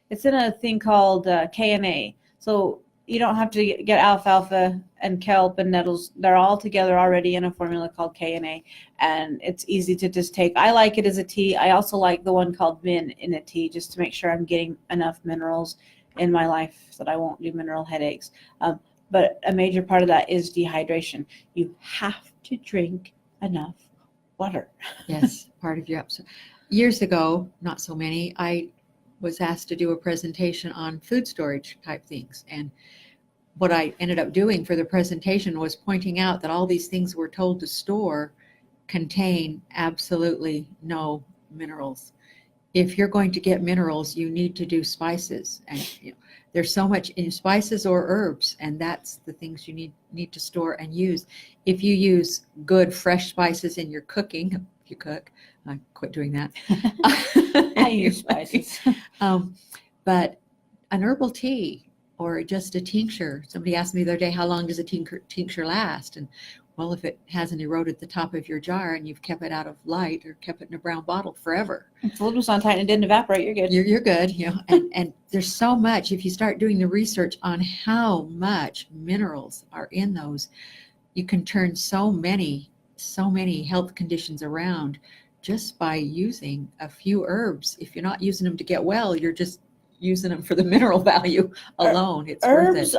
It's in a thing called KNA. So you don't have to get alfalfa and kelp and nettles. They're all together already in a formula called KNA, and it's easy to just take. I like it as a tea. I also like the one called Min in a tea, just to make sure I'm getting enough minerals in my life so that I won't do mineral headaches. But a major part of that is dehydration. You have to drink enough water. Yes, part of your episode. Years ago, not so many, I was asked to do a presentation on food storage type things. And what I ended up doing for the presentation was pointing out that all these things we're told to store contain absolutely no minerals. If you're going to get minerals, you need to do spices. And there's so much in spices or herbs, and that's the things you need to store and use. If you use good fresh spices in your cooking, if you cook, I quit doing that. I use spices. But an herbal tea or just a tincture. Somebody asked me the other day, how long does a tincture last? And well, if it hasn't eroded the top of your jar and you've kept it out of light or kept it in a brown bottle forever. If the lid was on tight and it didn't evaporate, you're good. You're good. And there's so much, if you start doing the research on how much minerals are in those, you can turn so many health conditions around just by using a few herbs. If you're not using them to get well, you're just using them for the mineral value alone. It's herbs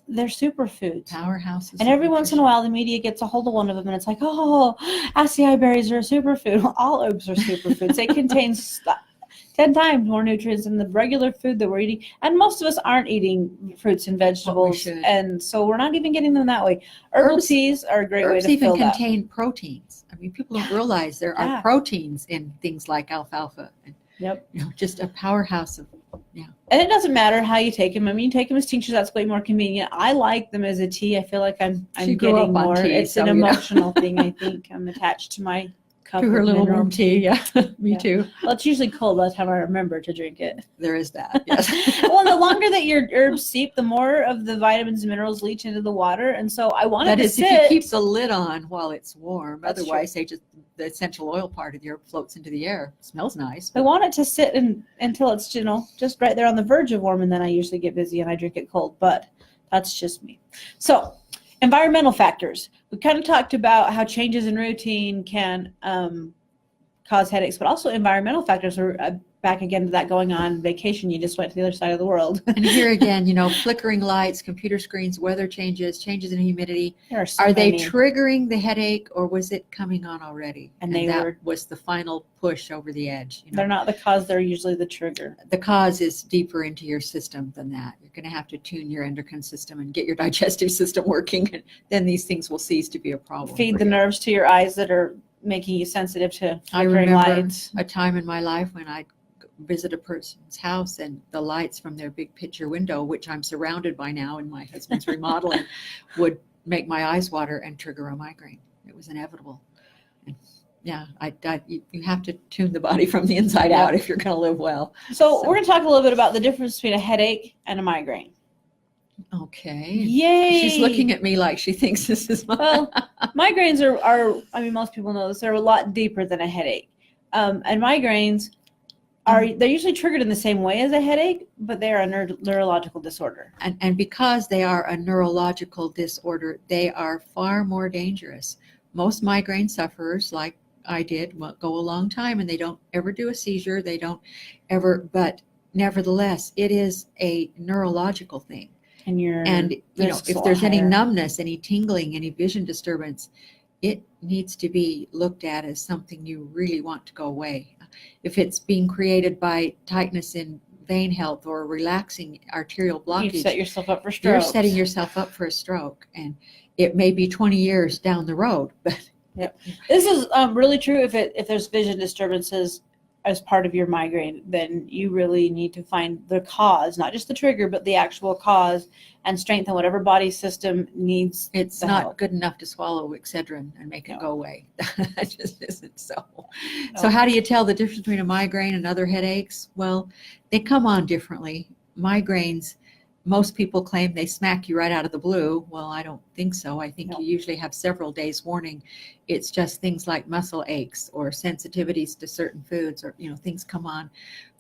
they're superfoods. Powerhouses. And every once in a while, the media gets a hold of one of them, and it's like, oh, acai berries are a superfood. All herbs are superfoods. They contain 10 times more nutrients than the regular food that we're eating. And most of us aren't eating fruits and vegetables. And so we're not even getting them that way. Herbal teas are a great way to fill that. Herbs even contain proteins. I mean, people don't realize there are proteins in things like alfalfa. And, just a powerhouse of, And it doesn't matter how you take them. I mean, you take them as tinctures, that's way more convenient. I like them as a tea. I feel like I'm getting more. It's an emotional thing, I think. I'm attached to my cup to her little warm tea. Me too. Well, it's usually cold by the time I remember to drink it. There is that, yes. Well, the longer that your herbs steep, the more of the vitamins and minerals leach into the water. And so I want it to sit. If you keep the lid on while it's warm. That's Otherwise, the essential oil part of the herb floats into the air. It smells nice. I want it to sit until it's, just right there on the verge of warm, and then I usually get busy and I drink it cold. But that's just me. So environmental factors. We kind of talked about how changes in routine can cause headaches, but also environmental factors are back again to that going on vacation. You just went to the other side of the world. And here again, flickering lights, computer screens, weather changes in humidity. There are so Are they many. triggering the headache, or was it coming on already? And that was the final push over the edge. They're not the cause, they're usually the trigger. The cause is deeper into your system than that. You're going to have to tune your endocrine system and get your digestive system working, and then these things will cease to be a problem. Feed the nerves to your eyes that are making you sensitive to I flickering remember lights. a time in my life when I'd visit a person's house and the lights from their big picture window, which I'm surrounded by now in my husband's remodeling, would make my eyes water and trigger a migraine. It was inevitable. And yeah, you have to tune the body from the inside out if you're going to live well. So we're going to talk a little bit about the difference between a headache and a migraine. Okay. Yay! She's looking at me like she thinks this is my... Well, migraines are, I mean, most people know this, they're a lot deeper than a headache. And migraines they're usually triggered in the same way as a headache, but they are a neurological disorder. And because they are a neurological disorder, they are far more dangerous. Most migraine sufferers, like I did, go a long time and they don't ever do a seizure. They don't ever, but nevertheless, it is a neurological thing. And if there's any numbness, any tingling, any vision disturbance, it needs to be looked at as something you really want to go away. If it's being created by tightness in vein health or relaxing arterial blockage, you set yourself up for stroke. You're setting yourself up for a stroke, and it may be 20 years down the road. But yep. This is really true. If there's vision disturbances as part of your migraine, then you really need to find the cause, not just the trigger, but the actual cause, and strengthen whatever body system needs. It's not good enough to swallow Excedrin and make it go away. That just isn't so. No. So how do you tell the difference between a migraine and other headaches? Well, they come on differently. Migraines, most people claim they smack you right out of the blue. Well, I don't think so. I think you usually have several days warning. It's just things like muscle aches or sensitivities to certain foods, or things come on.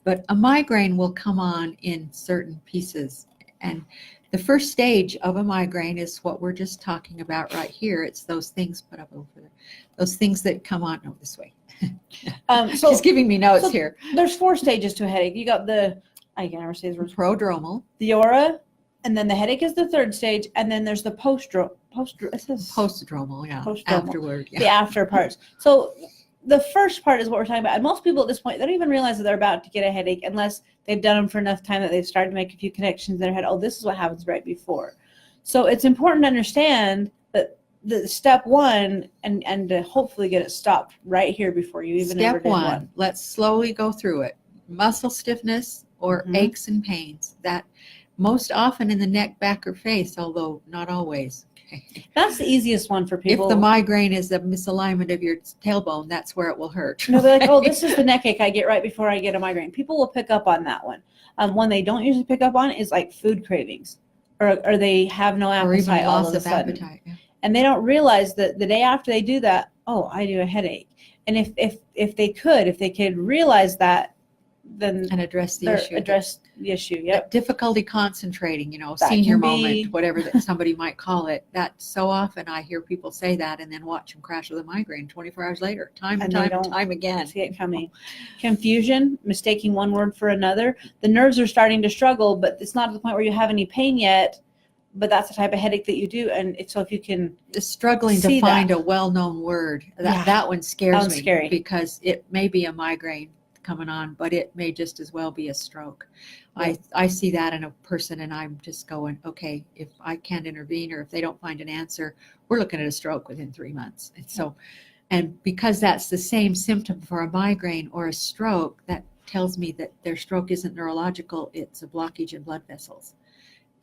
But a migraine will come on in certain pieces. And the first stage of a migraine is what we're just talking about right here. It's those things put up over there. Those things that come on. No, this way. So she's giving me notes here. There's 4 stages to a headache. You got I can never say these words. Prodromal. The aura, and then the headache is the 3rd stage, and then there's the postdromal, yeah. Postdromal. Afterward, yeah. The after parts. So the first part is what we're talking about. And most people at this point, they don't even realize that they're about to get a headache unless they've done them for enough time that they've started to make a few connections in their head. Oh, this is what happens right before. So it's important to understand that the step 1 and to hopefully get it stopped right here before you even ever did one. Step 1, let's slowly go through it. Muscle stiffness or aches and pains, that most often in the neck, back, or face, although not always. Okay. That's the easiest one for people. If the migraine is a misalignment of your tailbone, that's where it will hurt. No, they're like, oh, this is the neck ache I get right before I get a migraine. People will pick up on that one. One they don't usually pick up on is like food cravings, or they have no appetite, or even all loss of a sudden. appetite. Yeah. And they don't realize that the day after they do that, oh, I do a headache. And if they could realize that, then and address the issue. Yep. Difficulty concentrating, That senior can be- moment, whatever that somebody might call it. That so often I hear people say that and then watch them crash with a migraine 24 hours later, time and time again. See it coming. Confusion, mistaking one word for another. The nerves are starting to struggle, but it's not to the point where you have any pain yet. But that's the type of headache that you do, and so if you can struggling to find a well-known word, that one scares me. Scary. Because it may be a migraine coming on, but it may just as well be a stroke. Yeah. I see that in a person, and I'm just going, okay, if I can't intervene or if they don't find an answer, we're looking at a stroke within 3 months. And so, and because that's the same symptom for a migraine or a stroke, that tells me that their stroke isn't neurological, it's a blockage in blood vessels.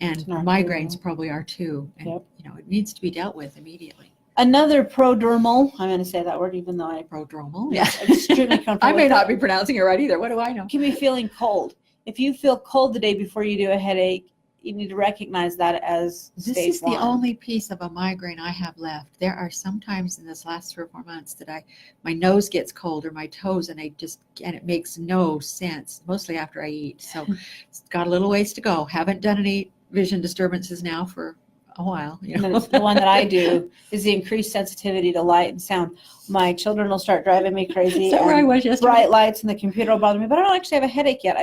And migraines probably are too. And it needs to be dealt with immediately. Another prodromal, I'm going to say that word even though I prodromal. Yeah, extremely comfortable. I may not be pronouncing it right either. What do I know? Can be feeling cold. If you feel cold the day before you do a headache, you need to recognize that as this stage is 1. The only piece of a migraine I have left. There are some times in this last 3 or 4 months that my nose gets cold or my toes, and it makes no sense, mostly after I eat. So it's got a little ways to go. Haven't done any vision disturbances now for a while. And then it's the one that I do is the increased sensitivity to light and sound. My children will start driving me crazy. Is that where I was yesterday? Bright lights and the computer will bother me, but I don't actually have a headache yet.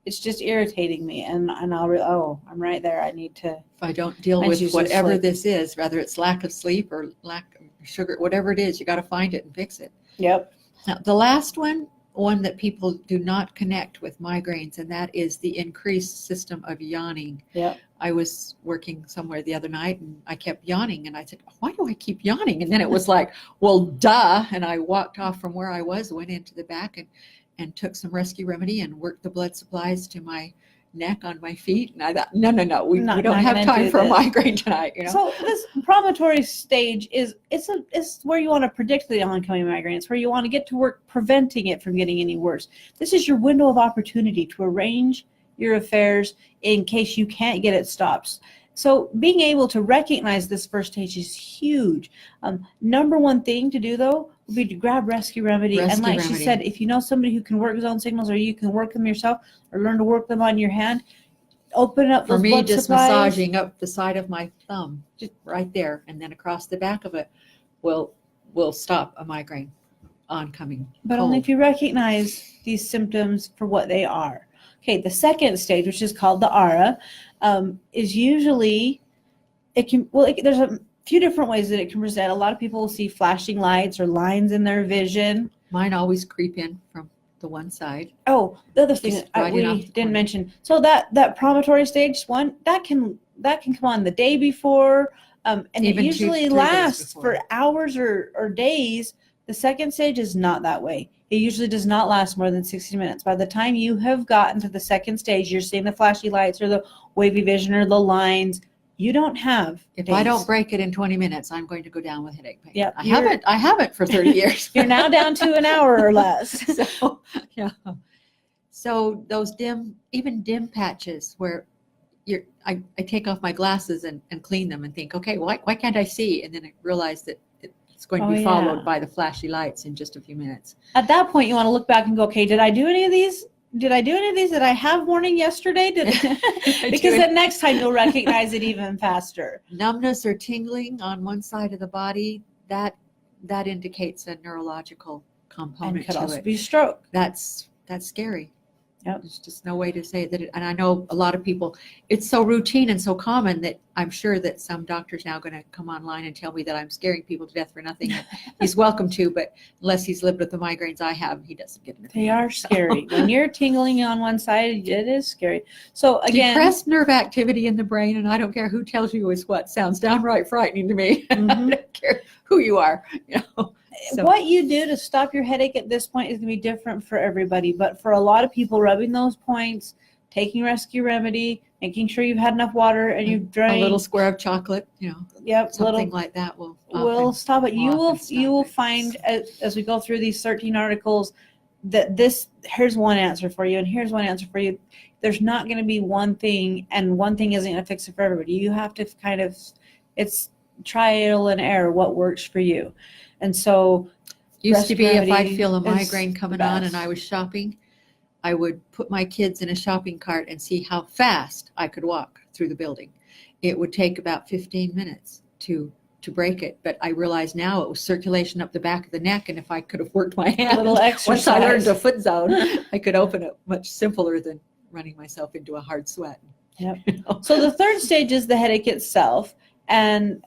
It's just irritating me, and I'm right there. I need to. If I don't deal Mine's with usually whatever sleep. this is, whether it's lack of sleep or lack of sugar, whatever it is, you got to find it and fix it. Yep. Now, the last one that people do not connect with migraines, and that is the increased system of yawning. Yep. I was working somewhere the other night and I kept yawning, and I said, why do I keep yawning? And then it was like, well, duh. And I walked off from where I was, went into the back and took some rescue remedy and worked the blood supplies to my neck on my feet. And I thought, no, we don't have time for a migraine tonight. So this preparatory stage is where you want to predict the oncoming migraine. It's where you want to get to work preventing it from getting any worse. This is your window of opportunity to arrange your affairs in case you can't get it stopped. So being able to recognize this first stage is huge. Number one thing to do, though, would be to grab rescue remedy. And like she said, if you know somebody who can work zone signals, or you can work them yourself or learn to work them on your hand, open up those blood supplies. For me, just massaging up the side of my thumb, just right there, and then across the back of it will stop a migraine oncoming. But only if you recognize these symptoms for what they are. Okay, the second stage, which is called the ARA, is usually, there's a few different ways that it can present. A lot of people will see flashing lights or lines in their vision. Mine always creep in from the one side. Oh, the other thing we didn't mention. So that preparatory stage one, that can come on the day before, and even it usually lasts for hours or days. The second stage is not that way. It usually does not last more than 60 minutes. By the time you have gotten to the second stage, you're seeing the flashy lights or the wavy vision or the lines. You don't have If days. I don't break it in 20 minutes, I'm going to go down with headache pain. Yeah, I haven't for 30 years. You're now down to an hour or less. So, yeah. So those dim patches where I take off my glasses and clean them and think, okay, why can't I see? And then I realize that it's going to be followed by the flashy lights in just a few minutes. At that point, you want to look back and go, okay, did I do any of these? Did I have warning yesterday? Because then next time you'll recognize it even faster. Numbness or tingling on one side of the body, that indicates a neurological component and could to also it. be stroke. That's scary. Yep. There's just no way to say that. And I know a lot of people, it's so routine and so common that I'm sure that some doctor's now going to come online and tell me that I'm scaring people to death for nothing. He's welcome to, but unless he's lived with the migraines I have, he doesn't get anything. They are scary. When you're tingling on one side, it is scary. So again, depressed nerve activity in the brain, and I don't care who tells you is what, sounds downright frightening to me. Mm-hmm. I don't care who you are, So. What you do to stop your headache at this point is going to be different for everybody. But for a lot of people, rubbing those points, taking rescue remedy, making sure you've had enough water and you've drank a little square of chocolate, Yep, something like that will stop it. You will find as we go through these 13 articles that here's one answer for you and here's one answer for you. There's not going to be one thing, and one thing isn't going to fix it for everybody. You have to it's trial and error what works for you. And so used to be if I'd feel a migraine coming on and I was shopping, I would put my kids in a shopping cart and see how fast I could walk through the building. It would take about 15 minutes to break it. But I realize now it was circulation up the back of the neck. And if I could have worked my hand, once I learned the foot zone, I could open it much simpler than running myself into a hard sweat. Yep. So the third stage is the headache itself. And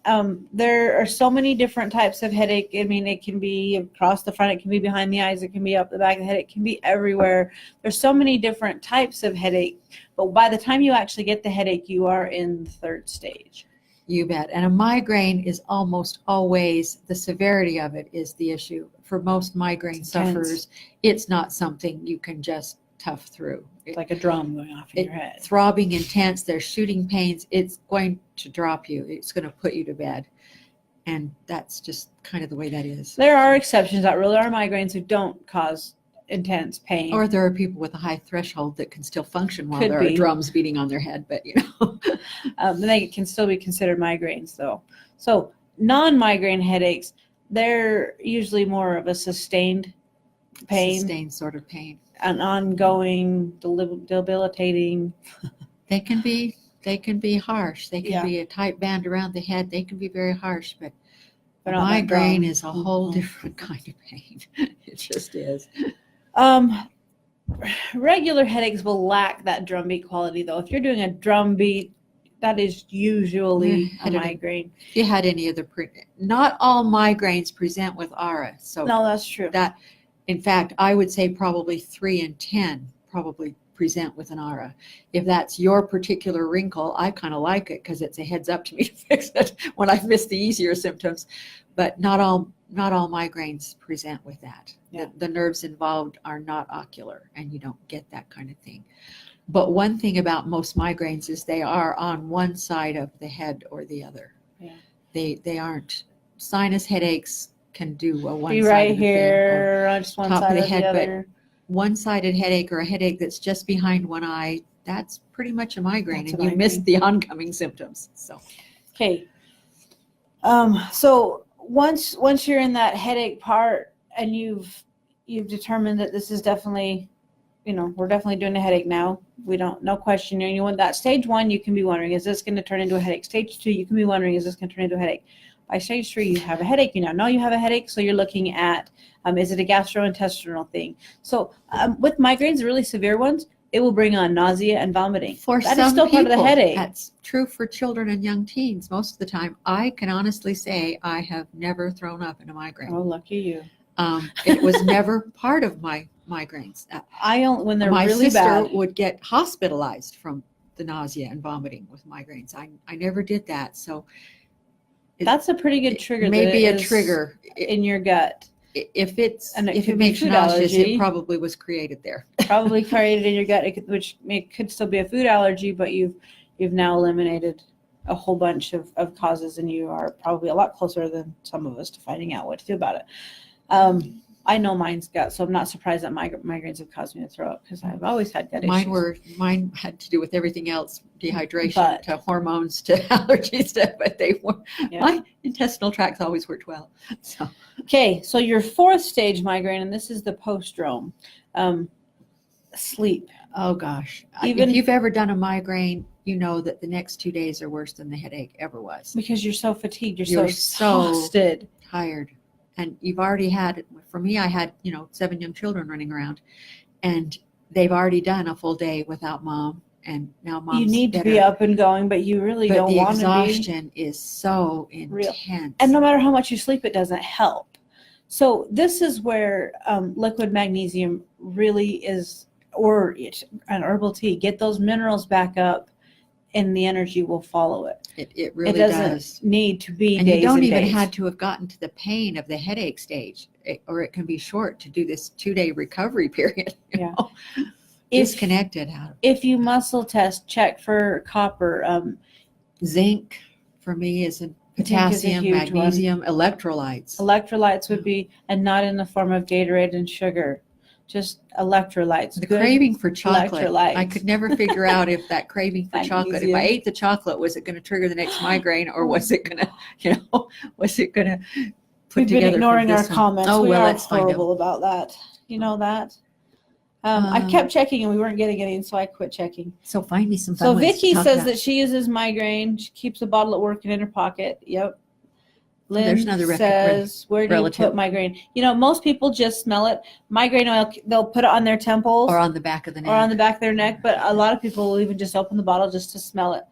there are so many different types of headache. I mean, it can be across the front, it can be behind the eyes, it can be up the back of the head, it can be everywhere. There's so many different types of headache. But by the time you actually get the headache, you are in the third stage. You bet. And a migraine is almost always, the severity of it is the issue. For most migraine sufferers, it's not something you can just tough through. It's like a drum going off in your head. Throbbing intense, there's shooting pains. It's going to drop you. It's going to put you to bed. And that's just kind of the way that is. There are exceptions that really are migraines who don't cause intense pain. Or there are people with a high threshold that can still function while there are drums beating on their head, but they can still be considered migraines though. So non-migraine headaches, they're usually more of a sustained pain. Sustained sort of pain. An ongoing, debilitating. They can be They can be harsh. They can Yeah. be a tight band around the head. They can be very harsh, but They're not that migraine dumb. is a whole Mhm. different kind of pain. It just is. Regular headaches will lack that drumbeat quality, though. If you're doing a drumbeat, that is usually Yeah, a I don't know. migraine. If you had any other, not all migraines present with aura. So No, that's true. that, in fact, I would say probably 3 in 10 probably present with an aura. If that's your particular wrinkle, I kind of like it because it's a heads up to me to fix it when I've missed the easier symptoms. But not all migraines present with that. Yeah. The nerves involved are not ocular, and you don't get that kind of thing. But one thing about most migraines is they are on one side of the head or the other. Yeah. They aren't. Sinus headaches can do a one Be side right of the thing, or here on just one top of side the or head, the but other. one-sided headache or a headache that's just behind one eye, that's pretty much a migraine, That's a and you missed the oncoming symptoms. So Okay. So once you're in that headache part and you've determined that this is definitely, we're definitely doing a headache now. We don't, no question. You want that stage 1, you can be wondering, is this going to turn into a headache? Stage 2, you can be wondering, is this going to turn into a headache? By stage 3, you have a headache. You now know you have a headache, so you're looking at, is it a gastrointestinal thing? So with migraines, really severe ones, it will bring on nausea and vomiting. for That some is still part of the people, headache. that's true for children and young teens. Most of the time, I can honestly say I have never thrown up in a migraine. Oh, lucky you. It was never part of my migraines. When they're My really sister bad. would get hospitalized from the nausea and vomiting with migraines. I never did that. So That's a pretty good trigger. maybe that a is trigger. in your gut. If And it if could it be makes you food nauseous, allergy. it probably was created there. Probably created in your gut, which could still be a food allergy, but you've now eliminated a whole bunch of causes, and you are probably a lot closer than some of us to finding out what to do about it. I know mine's gut, so I'm not surprised that migraines have caused me to throw up because I've always had gut issues. Mine had to do with everything else, dehydration But- to hormones to allergies to, but they were, Yeah. my intestinal tracts always worked well. So Okay, so your 4th stage migraine, and this is the postdrome, sleep. oh gosh, Even- if you've ever done a migraine, you know that the next 2 days are worse than the headache ever was. Because you're so fatigued, you're You're so exhausted. Tired, and you've already had, for me, I had 7 young children running around, and they've already done a full day without mom, and now mom's You need better. to be up and going, but you really But don't the want to be. exhaustion is so Real. intense. And no matter how much you sleep, it doesn't help. So this is where liquid magnesium really is, or an herbal tea. Get those minerals back up, and the energy will follow it. It really it doesn't does. need to be And days you don't and even days. have to have gotten to the pain of the headache stage, or it can be short to do this 2-day recovery period. you Yeah. know? If- Disconnected out of If you muscle test, check for copper. zinc. For me, is a Zinc is a potassium, huge magnesium, electrolytes. Electrolytes would be, and not in the form of Gatorade and sugar, just electrolytes. The Good craving for chocolate. electrolytes. I could never figure out if that craving for chocolate, if I Magnesium. ate the chocolate, was it going to trigger the next migraine, or was it going to, was it going to put We've been together for ignoring our this one? comments. Oh, we well, are let's find out. horrible about that. You know that. I kept checking and we weren't getting any, so I quit checking. So find me some fun So ones to Vicky talk says about. that she uses migraine. She keeps a bottle at work and in her pocket. Yep. Lynn There's another says, where do you relative. put migraine? Most people just smell it. Migraine oil, they'll put it on their temples Or on the back of the neck. or on the back of their neck, but a lot of people will even just open the bottle just to smell it.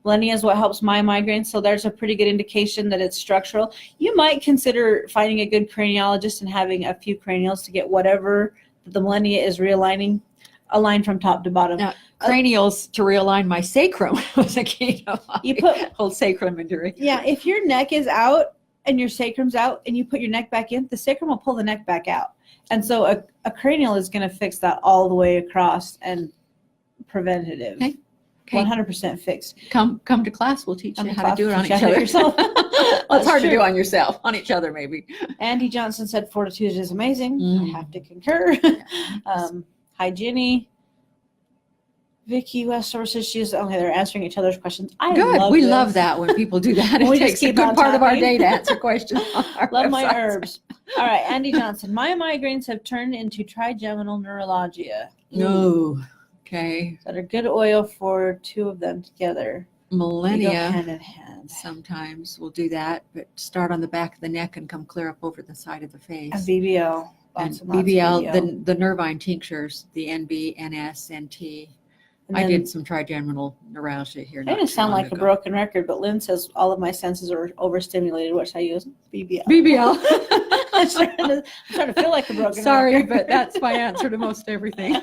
Blending is what helps my migraine, so there's a pretty good indication that it's structural. You might consider finding a good craniologist and having a few cranials to get whatever the millennia is realigning, aligned from top to bottom. Now, cranials to realign my sacrum was a key to my You put whole sacrum injury. Yeah, if your neck is out and your sacrum's out and you put your neck back in, the sacrum will pull the neck back out. And so a cranial is going to fix that all the way across and preventative. Okay. 100% fixed. Come to class. We'll teach Come you to how to class, do it on teach each you how to other. yourself. Well, That's it's hard to true. do on yourself, on each other maybe. Andy Johnson said fortitude is amazing. Mm. I have to concur. Hi, Jenny. Vicky Westover says she's, okay, they're answering each other's questions. I Good. love We this. love that when people do that. We It just takes a keep good on part of our talking. day to answer questions on our Love my websites. herbs. All right, Andy Johnson. My migraines have turned into trigeminal neuralgia. No. Okay. that are good oil for two of them together. They go Millennia hand in hand. sometimes will do that, but start on the back of the neck and come clear up over the side of the face. And BBL. And Lots and lots BBL, of BBL. the nervine tinctures, the NB, NS, NT. And I then- did some trigeminal neuralgia here. I Not didn't too sound long like a ago. broken record, but Lynn says all of my senses are overstimulated, which I use BBL. BBL. I'm starting to feel like a broken Sorry, record. but that's my answer to most everything.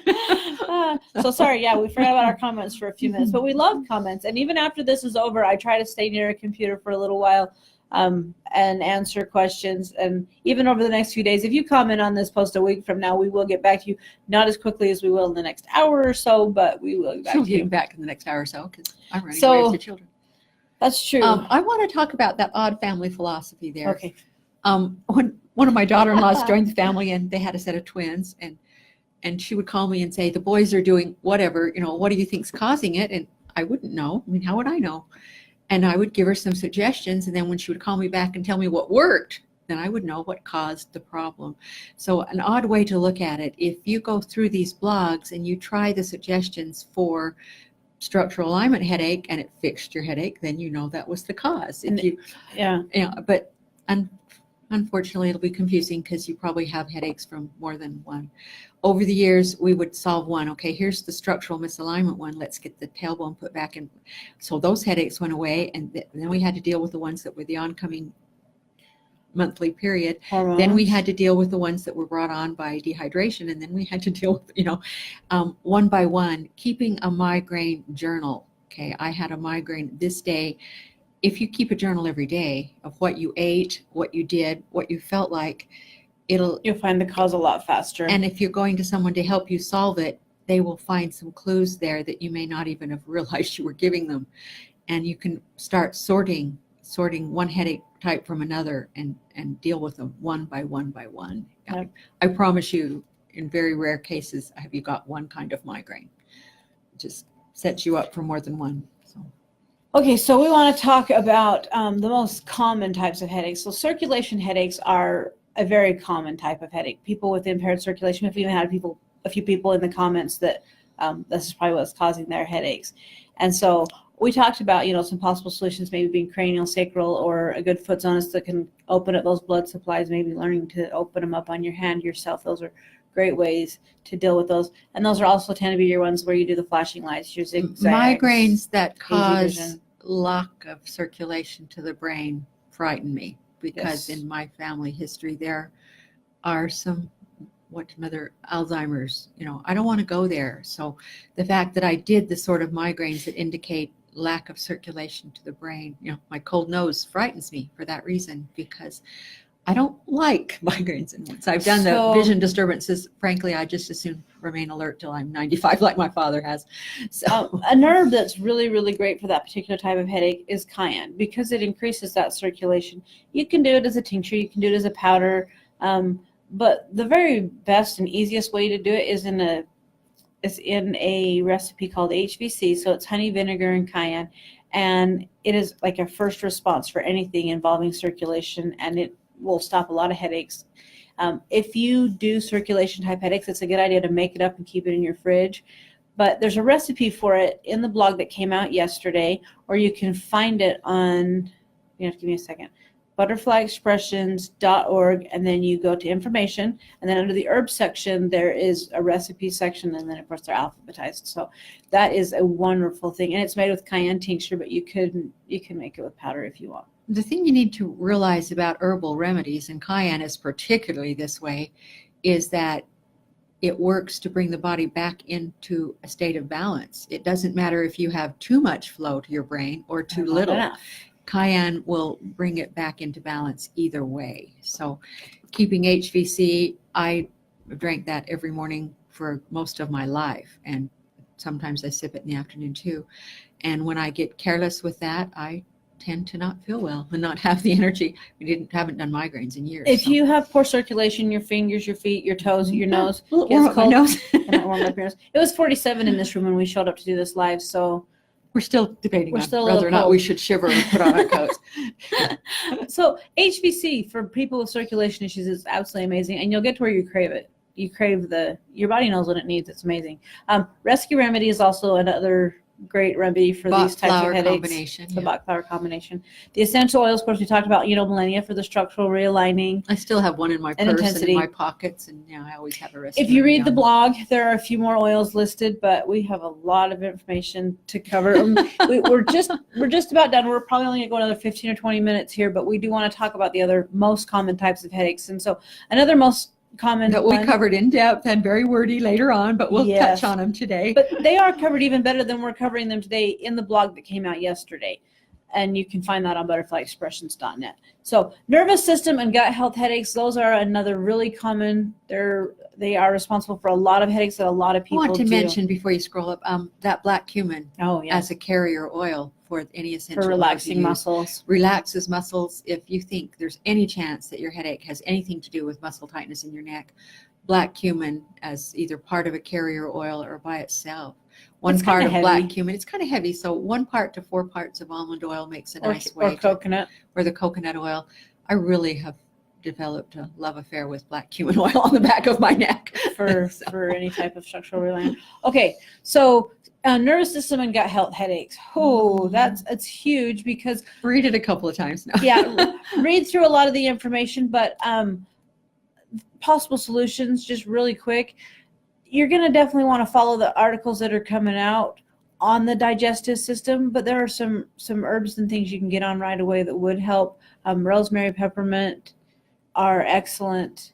So sorry, yeah, we forgot about our comments for a few minutes, but we love comments. And even after this is over, I try to stay near a computer for a little while and answer questions. And even over the next few days, if you comment on this post a week from now, we will get back to you. Not as quickly as we will in the next hour or so, but we will get back She'll to you. get back in the next hour or so because I'm running So- away with the children. That's true. I want to talk about that odd family philosophy there. Okay. When one of my daughter-in-laws joined the family and they had a set of twins, and she would call me and say, the boys are doing whatever, what do you think's causing it? And I wouldn't know. I mean, how would I know? And I would give her some suggestions, and then when she would call me back and tell me what worked, then I would know what caused the problem. So an odd way to look at it, if you go through these blogs and you try the suggestions for structural alignment headache and it fixed your headache, then you know that was the cause. If you, Yeah. but unfortunately, it'll be confusing because you probably have headaches from more than one. Over the years, we would solve one. Okay, here's the structural misalignment one. Let's get the tailbone put back in. So those headaches went away, and then we had to deal with the ones that were the oncoming monthly period. Hormones. Then we had to deal with the ones that were brought on by dehydration, and then we had to deal with, one by one, keeping a migraine journal. Okay, I had a migraine this day. If you keep a journal every day of what you ate, what you did, what you felt like, you'll find the cause a lot faster. and if you're going to someone to help you solve it, they will find some clues there that you may not even have realized you were giving them. And you can start sorting one headache type from another and deal with them one by one by one. Right. I promise you, in very rare cases, have you got one kind of migraine. It just sets you up for more than one. So. Okay, so we want to talk about the most common types of headaches. So circulation headaches are a very common type of headache. People with impaired circulation, we've even had a few people in the comments that this is probably what's causing their headaches. And so we talked about, some possible solutions, maybe being cranial, sacral, or a good foot zonus that can open up those blood supplies, maybe learning to open them up on your hand yourself. Those are great ways to deal with those. And those are also tend to be your ones where you do the flashing lights, your zigzags. Migraines that cause vision. lack of circulation to the brain frighten me because Yes. in my family history there are some Alzheimer's. I don't want to go there. So the fact that I did the sort of migraines that indicate lack of circulation to the brain, my cold nose frightens me for that reason because I don't like migraines. And once I've done the So- vision disturbances, frankly, I just assume remain alert till I'm 95 like my father has. So A nerve that's really, really great for that particular type of headache is cayenne because it increases that circulation. You can do it as a tincture, you can do it as a powder, but the very best and easiest way to do it is in a recipe called HVC. So it's honey, vinegar, and cayenne, and it is like a first response for anything involving circulation, and it will stop a lot of headaches. If you do circulation type headaches, it's a good idea to make it up and keep it in your fridge. But there's a recipe for it in the blog that came out yesterday, or you can find it on, you have to give me a second, butterflyexpressions.org, and then you go to information, and then under the herbs section, there is a recipe section, and then of course they're alphabetized. So that is a wonderful thing. And it's made with cayenne tincture, but you can make it with powder if you want. the thing you need to realize about herbal remedies, and cayenne is particularly this way, is that it works to bring the body back into a state of balance. It doesn't matter if you have too much flow to your brain or too Not little. enough. Cayenne will bring it back into balance either way. So keeping HVC, I drank that every morning for most of my life, and sometimes I sip it in the afternoon too. And when I get careless with that, I tend to not feel well and not have the energy. Haven't done migraines in years. If so. you have poor circulation, your fingers, your feet, your toes, your nose, A little gets warm up my cold. nose. and not warm up your nose. It was 47 in this room when we showed up to do this live, so We're still debating We're on still a whether little or not cold. we should shiver and put on our coats. So HVC for people with circulation issues is absolutely amazing, and you'll get to where you crave it. you crave your body knows what it needs. It's amazing. Rescue Remedy is also another great remedy for Bach these types flower of headaches. combination. The Bach flower combination. The essential oils, of course, we talked about Millennia for the structural realigning. I still have one in my And purse intensity. and in my pockets, and now I always have a rest. If you read the blog, there are a few more oils listed, but we have a lot of information to cover. We're just about done. We're probably only going to go another 15 or 20 minutes here, but we do want to talk about the other most common types of headaches. And so another most common that we covered in depth and very wordy later on, but we'll touch on them today. But they are covered even better than we're covering them today in the blog that came out yesterday. And you can find that on butterflyexpressions.net. So nervous system and gut health headaches, those are another really common. They are responsible for a lot of headaches that a lot of people I want to do. mention before you scroll up that black cumin as as a carrier oil for any essential for relaxing muscles. Relaxes muscles. If you think there's any chance that your headache has anything to do with muscle tightness in your neck, black cumin as either part of a carrier oil or by itself. One part of black cumin, it's kind of heavy, so 1 part to 4 parts of almond oil makes a nice way. Or coconut. Or the coconut oil. I really have developed a love affair with black cumin oil on the back of my neck. For any type of structural reliance. Okay, so nervous system and gut health headaches. Oh, it's huge because read it a couple of times now. Yeah, read through a lot of the information, but possible solutions, just really quick. You're going to definitely want to follow the articles that are coming out on the digestive system, but there are some herbs and things you can get on right away that would help. Rosemary, peppermint are excellent.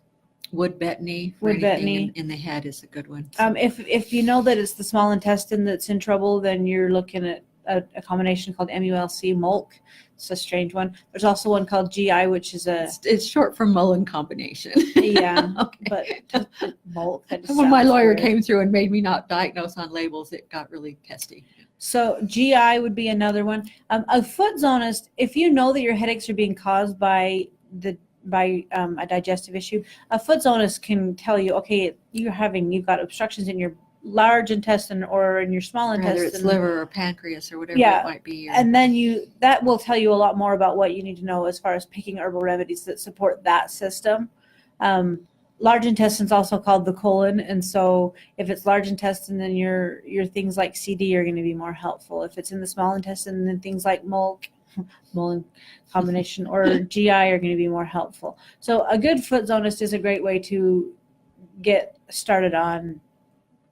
Wood betony in the head is a good one. If you know that it's the small intestine that's in trouble, then you're looking at a combination called MULC, MULC. It's a strange one. There's also one called GI, which is it's short for Mullen combination. Yeah, okay. But MULC. When my lawyer came through and made me not diagnose on labels, it got really testy. So GI would be another one. A foot zonist, if you know that your headaches are being caused by a digestive issue, a foot zonist can tell you, okay, you've got obstructions in your large intestine or in your small intestine. Whether it's liver or pancreas or whatever it might be. And then that will tell you a lot more about what you need to know as far as picking herbal remedies that support that system. Large intestine is also called the colon, and so if it's large intestine, then your things like CD are going to be more helpful. If it's in the small intestine, then things like MULC combination or GI are going to be more helpful. So a good foot zonist is a great way to get started on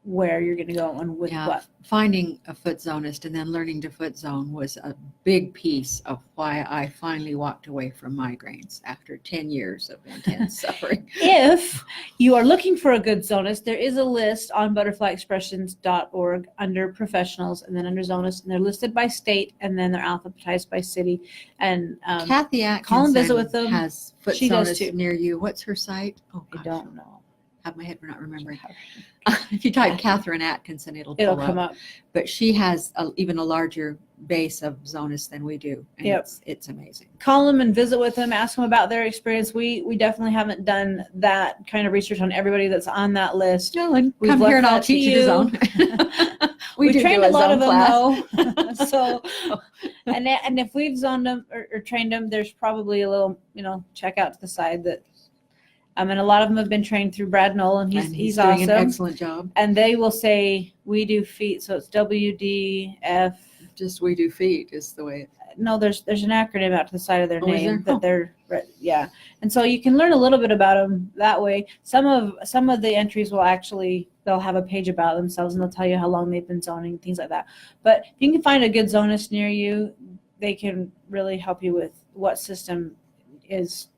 where you're going to go and with what. Finding a foot zonist and then learning to foot zone was a big piece of why I finally walked away from migraines after 10 years of intense suffering. If you are looking for a good zonist, there is a list on butterflyexpressions.org under professionals and then under zonist, and they're listed by state and then they're alphabetized by city. And Kathy Atkinson call and visit with them. Has foot zonist near you. What's her site? Oh, I don't know. Have my head for not remembering. If you type Catherine Atkinson, it'll come up. But she has even a larger base of zonists than we do. And it's amazing. Call them and visit with them. Ask them about their experience. We definitely haven't done that kind of research on everybody that's on that list. No, and come here and I'll teach you the zone. we trained a lot of them though. So, and if we've zoned them or trained them, there's probably a little, check out to the side that. And a lot of them have been trained through Brad Knoll, and he's doing awesome. An excellent job. And they will say, we do feet, so it's WDF. Just we do feet is the way. No, there's an acronym out to the side of their name that they're and so you can learn a little bit about them that way. Some of the entries will they'll have a page about themselves and they'll tell you how long they've been zoning, things like that. But if you can find a good zonist near you, they can really help you with what system is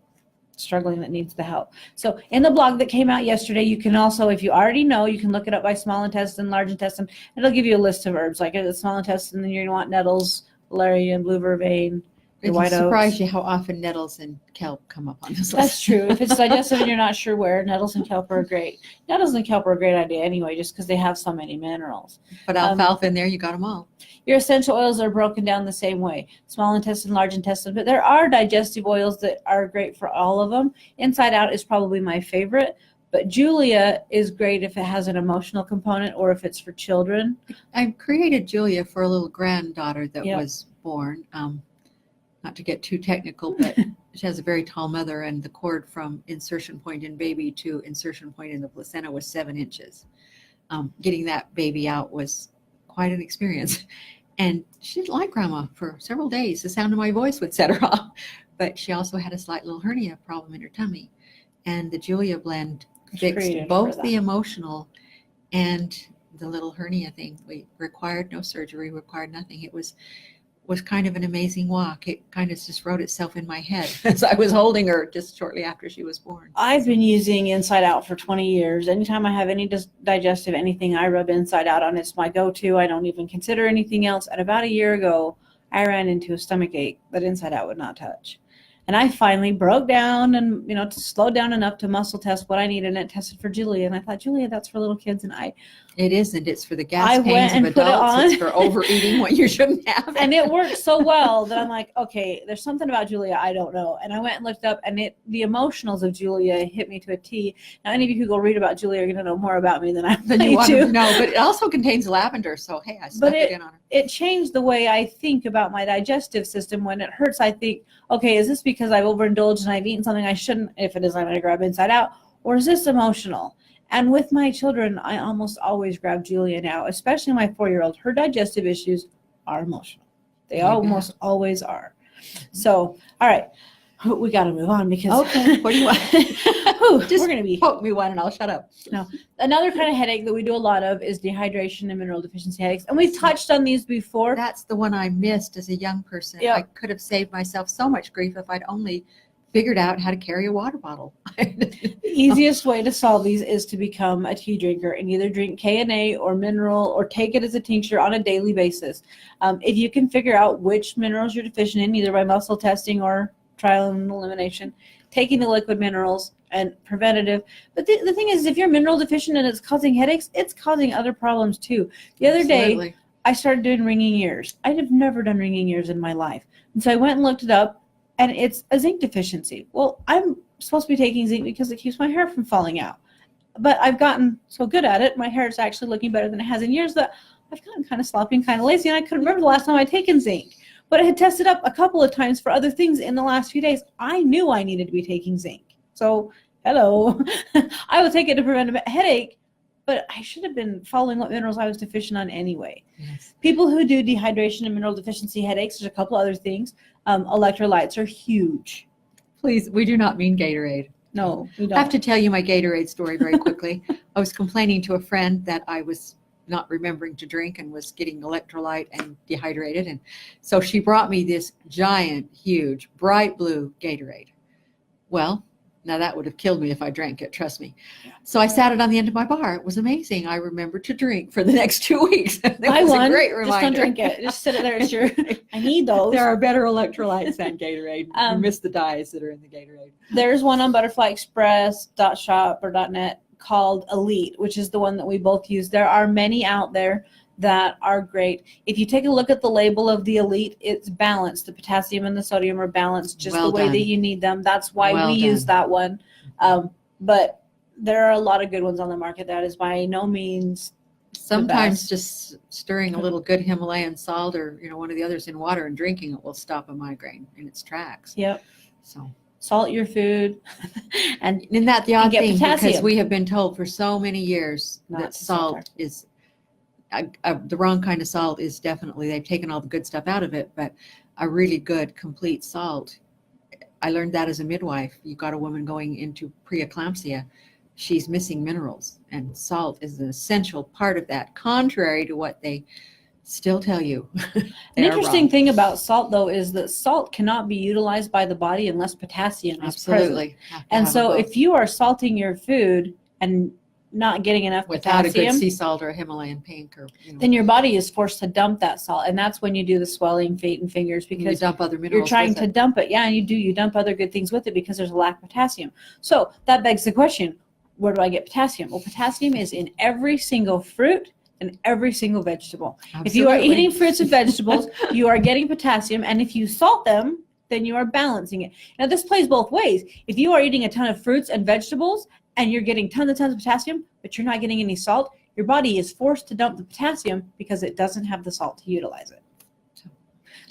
struggling that needs the help. So in the blog that came out yesterday, you can also, if you already know, you can look it up by small intestine, large intestine. It'll give you a list of herbs. Like the small intestine, then you're going to want nettles, valerian, blue vervain, white oaks. It surprise you how often nettles and kelp come up on this list. That's true. If it's digestive and you're not sure where, nettles and kelp are great. Nettles and kelp are a great idea anyway, just because they have so many minerals. But alfalfa in there, you got them all. Your essential oils are broken down the same way. Small intestine, large intestine. But there are digestive oils that are great for all of them. Inside Out is probably my favorite. But Julia is great if it has an emotional component or if it's for children. I created Julia for a little granddaughter that was born. Not to get too technical, but she has a very tall mother, and the cord from insertion point in baby to insertion point in the placenta was 7 inches. Getting that baby out was quite an experience. And she didn't like grandma for several days. The sound of my voice would set her off. But she also had a slight little hernia problem in her tummy. And the Julia blend fixed both the emotional and the little hernia thing. We required no surgery, required nothing. It was kind of an amazing walk. It kind of just wrote itself in my head as I was holding her just shortly after she was born. I've been using Inside Out for 20 years. Anytime I have any digestive anything, I rub Inside Out on. It's my go-to. I don't even consider anything else. And about a year ago, I ran into a stomach ache that Inside Out would not touch. And I finally broke down and, slowed down enough to muscle test what I needed, and it tested for Julia. And I thought, Julia, that's for little kids. And it isn't. It's for the gas pains of adults. It's for overeating what you shouldn't have. And it worked so well that I'm like, okay, there's something about Julia I don't know. And I went and looked up, and the emotionals of Julia hit me to a T. Now, any of you who go read about Julia are going to know more about me than you want to know. But it also contains lavender, so hey, I stuck it in on her. It changed the way I think about my digestive system. When it hurts, I think, okay, is this because I've overindulged and I've eaten something I shouldn't? If it is, I'm going to grab Inside Out. Or is this emotional? And with my children, I almost always grab Julia now, especially my 4-year-old. Her digestive issues are emotional. They almost always are. So, all right. We got to move on because. Okay. What do you want? We're going to be. Quote me one and I'll shut up. No. Another kind of headache that we do a lot of is dehydration and mineral deficiency headaches. And we've touched on these before. That's the one I missed as a young person. Yep. I could have saved myself so much grief if I'd only figured out how to carry a water bottle. The easiest way to solve these is to become a tea drinker and either drink KNA or mineral or take it as a tincture on a daily basis. If you can figure out which minerals you're deficient in, either by muscle testing or trial and elimination, taking the liquid minerals and preventative. But the thing is, if you're mineral deficient and it's causing headaches, it's causing other problems too. The other day, I started doing ringing ears. I have never done ringing ears in my life. And so I went and looked it up, and it's a zinc deficiency. Well, I'm supposed to be taking zinc because it keeps my hair from falling out. But I've gotten so good at it, my hair is actually looking better than it has in years, that I've gotten kind of sloppy and kind of lazy, and I couldn't remember the last time I'd taken zinc. But I had tested up a couple of times for other things in the last few days. I knew I needed to be taking zinc. So, hello. I would take it to prevent a headache, but I should have been following what minerals I was deficient on anyway. Yes. People who do dehydration and mineral deficiency headaches, there's a couple other things. Electrolytes are huge. Please, we do not mean Gatorade. No, we don't. I have to tell you my Gatorade story very quickly. I was complaining to a friend that I was not remembering to drink and was getting electrolyte and dehydrated. And so she brought me this giant, huge, bright blue Gatorade. Well, now that would have killed me if I drank it, trust me. Yeah. So I sat it on the end of my bar. It was amazing. I remembered to drink for the next 2 weeks. It was a great reminder. Just don't drink it. Just sit it there. It's your, I need those. There are better electrolytes than Gatorade. You miss the dyes that are in the Gatorade. There's one on butterflyexpress.shop or .net called Elite, which is the one that we both use. There are many out there that are great. If you take a look at the label of the Elite, it's balanced. The potassium and the sodium are balanced just the way that you need them. That's why we use that one. But there are a lot of good ones on the market. That is by no means sometimes just stirring a little good Himalayan salt or one of the others in water and drinking it will stop a migraine in its tracks. Yep. So salt your food. and isn't that the odd thing? Potassium. Because we have been told for so many years that salt is the wrong kind of salt. Is definitely, they've taken all the good stuff out of it, but a really good complete salt. I learned that as a midwife. You got a woman going into preeclampsia. She's missing minerals, and salt is an essential part of that, contrary to what they still tell you. An interesting thing about salt, though, is that salt cannot be utilized by the body unless potassium is present. And so if you are salting your food and not getting enough without potassium, a good sea salt or a Himalayan pink, or then your body is forced to dump that salt, and that's when you do the swelling, feet and fingers, because you dump other minerals. You're trying to dump it. Yeah, and you dump other good things with it because there's a lack of potassium. So that begs the question, where do I get potassium? Well, potassium is in every single fruit and every single vegetable. Absolutely. If you are eating fruits and vegetables, you are getting potassium, and if you salt them, then you are balancing it. Now, this plays both ways. If you are eating a ton of fruits and vegetables and you're getting tons and tons of potassium, but you're not getting any salt, your body is forced to dump the potassium because it doesn't have the salt to utilize it.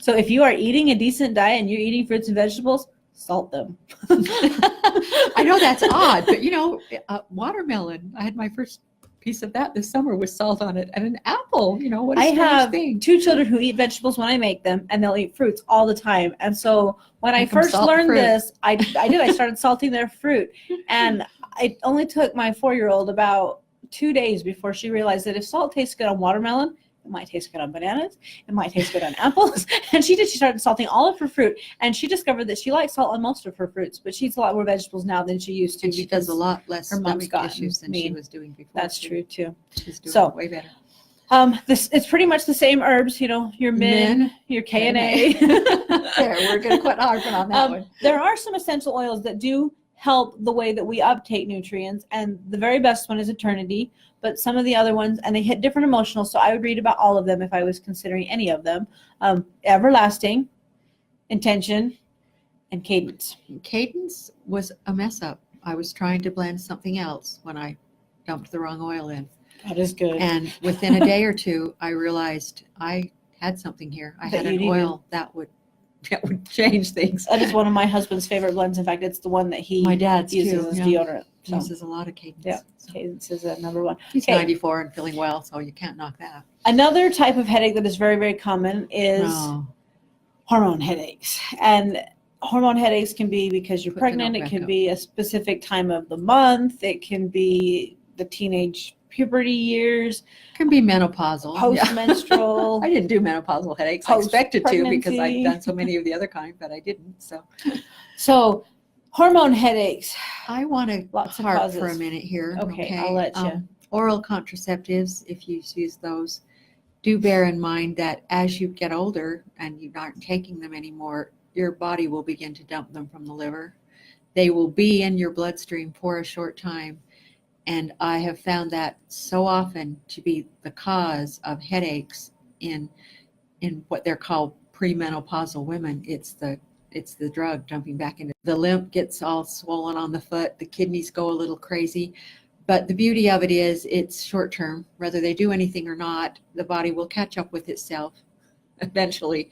So if you are eating a decent diet and you're eating fruits and vegetables, salt them. I know that's odd, but watermelon. I had my first piece of that this summer with salt on it, and an apple. What a I strange have thing. 2 children who eat vegetables when I make them, and they'll eat fruits all the time. And so when I Make 'em first salt learned fruit. this, I started salting their fruit. And it only took my 4-year-old about 2 days before she realized that if salt tastes good on watermelon, it might taste good on bananas. It might taste good on apples. And she started salting all of her fruit. And she discovered that she likes salt on most of her fruits, but she eats a lot more vegetables now than she used to. And she does a lot less her mom's stomach gotten issues than she mean. was doing before. That's true too. She's doing So, way better. It's pretty much the same herbs, your min, your K and A. There, we're going to quit harping on that one. There are some essential oils that do help the way that we uptake nutrients, and the very best one is Eternity, but some of the other ones, and they hit different emotional, so I would read about all of them if I was considering any of them. Everlasting, Intention, and Cadence. Cadence was a mess up. I was trying to blend something else when I dumped the wrong oil in. That is good. And within a day or two, I realized I had something here. I That had you an needed. oil that would change things. That is one of my husband's favorite blends. In fact, it's the one that he My dad's uses too, as yeah. deodorant. He So, uses a lot of cadence. Yeah. So Cadence is number one. he's Okay. 94 and feeling well, so you can't knock that. Another type of headache that is very, very common is No. hormone headaches. And hormone headaches can be because you're Put the pregnant. note It back can up. be a specific time of the month. It can be the teenage puberty years, Can be menopausal. Yeah. post-menstrual. I didn't do menopausal headaches. I expected to because Post-pregnancy. I've done so many of the other kind, but I didn't. So So hormone headaches. I want to Lots of harp causes. for a minute here. Okay, I'll let you. Oral contraceptives, if you use those, do bear in mind that as you get older and you aren't taking them anymore, your body will begin to dump them from the liver. They will be in your bloodstream for a short time. And I have found that so often to be the cause of headaches in what they're called premenopausal women. It's the drug dumping back into the lymph, gets all swollen on the foot, the kidneys go a little crazy. But the beauty of it is it's short term. Whether they do anything or not, the body will catch up with itself eventually.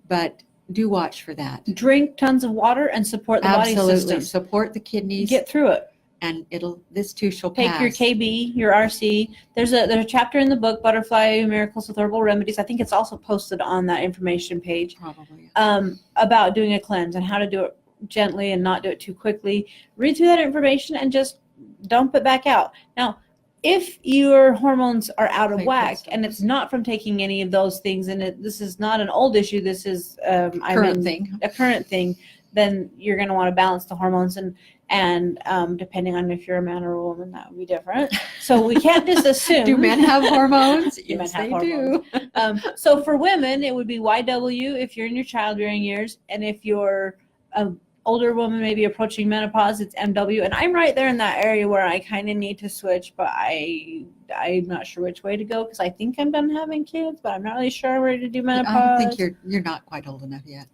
But do watch for that. Drink tons of water and support the body Absolutely. system. Support the kidneys. Get through it. And this too shall Take pass. your KB, your RC. There's a chapter in the book, Butterfly Miracles with Herbal Remedies. I think it's also posted on that information page. Probably. About doing a cleanse and how to do it gently and not do it too quickly. Read through that information and just dump it back out. Now, if your hormones are out of Like whack crystals. and it's not from taking any of those things, and this is not an old issue, this is Current thing. a current thing, then you're going to want to balance the hormones, and depending on if you're a man or a woman, that would be different. So we can't just assume. Do men have hormones? Men Yes, have they hormones. do. So for women, it would be YW if you're in your childbearing years, and if you're an older woman, maybe approaching menopause, it's MW. And I'm right there in that area where I kind of need to switch, but I'm not sure which way to go because I think I'm done having kids, but I'm not really sure I'm ready to do menopause. I don't think you're not quite old enough yet.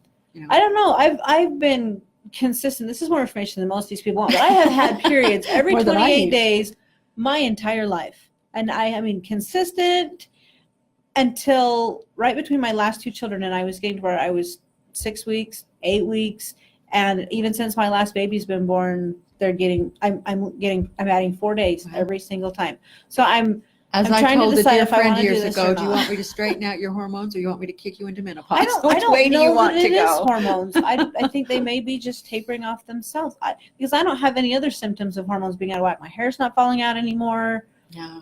I don't know. I've been consistent. This is more information than most of these people want, but I have had periods every More than I 28 need. days my entire life. And I mean, consistent until right between my last 2 children, and I was getting to where I was 6 weeks, 8 weeks, and even since my last baby's been born, I'm adding 4 days Wow. every single time. So As I'm I trying to told a decide dear if I friend wanna do years this ago, or do you not. want me to straighten out your hormones or you want me to kick you into menopause? I don't Which way do know you want that to it is go? hormones. I think they may be just tapering off themselves. Because I don't have any other symptoms of hormones being out of whack. My hair's not falling out anymore. Yeah.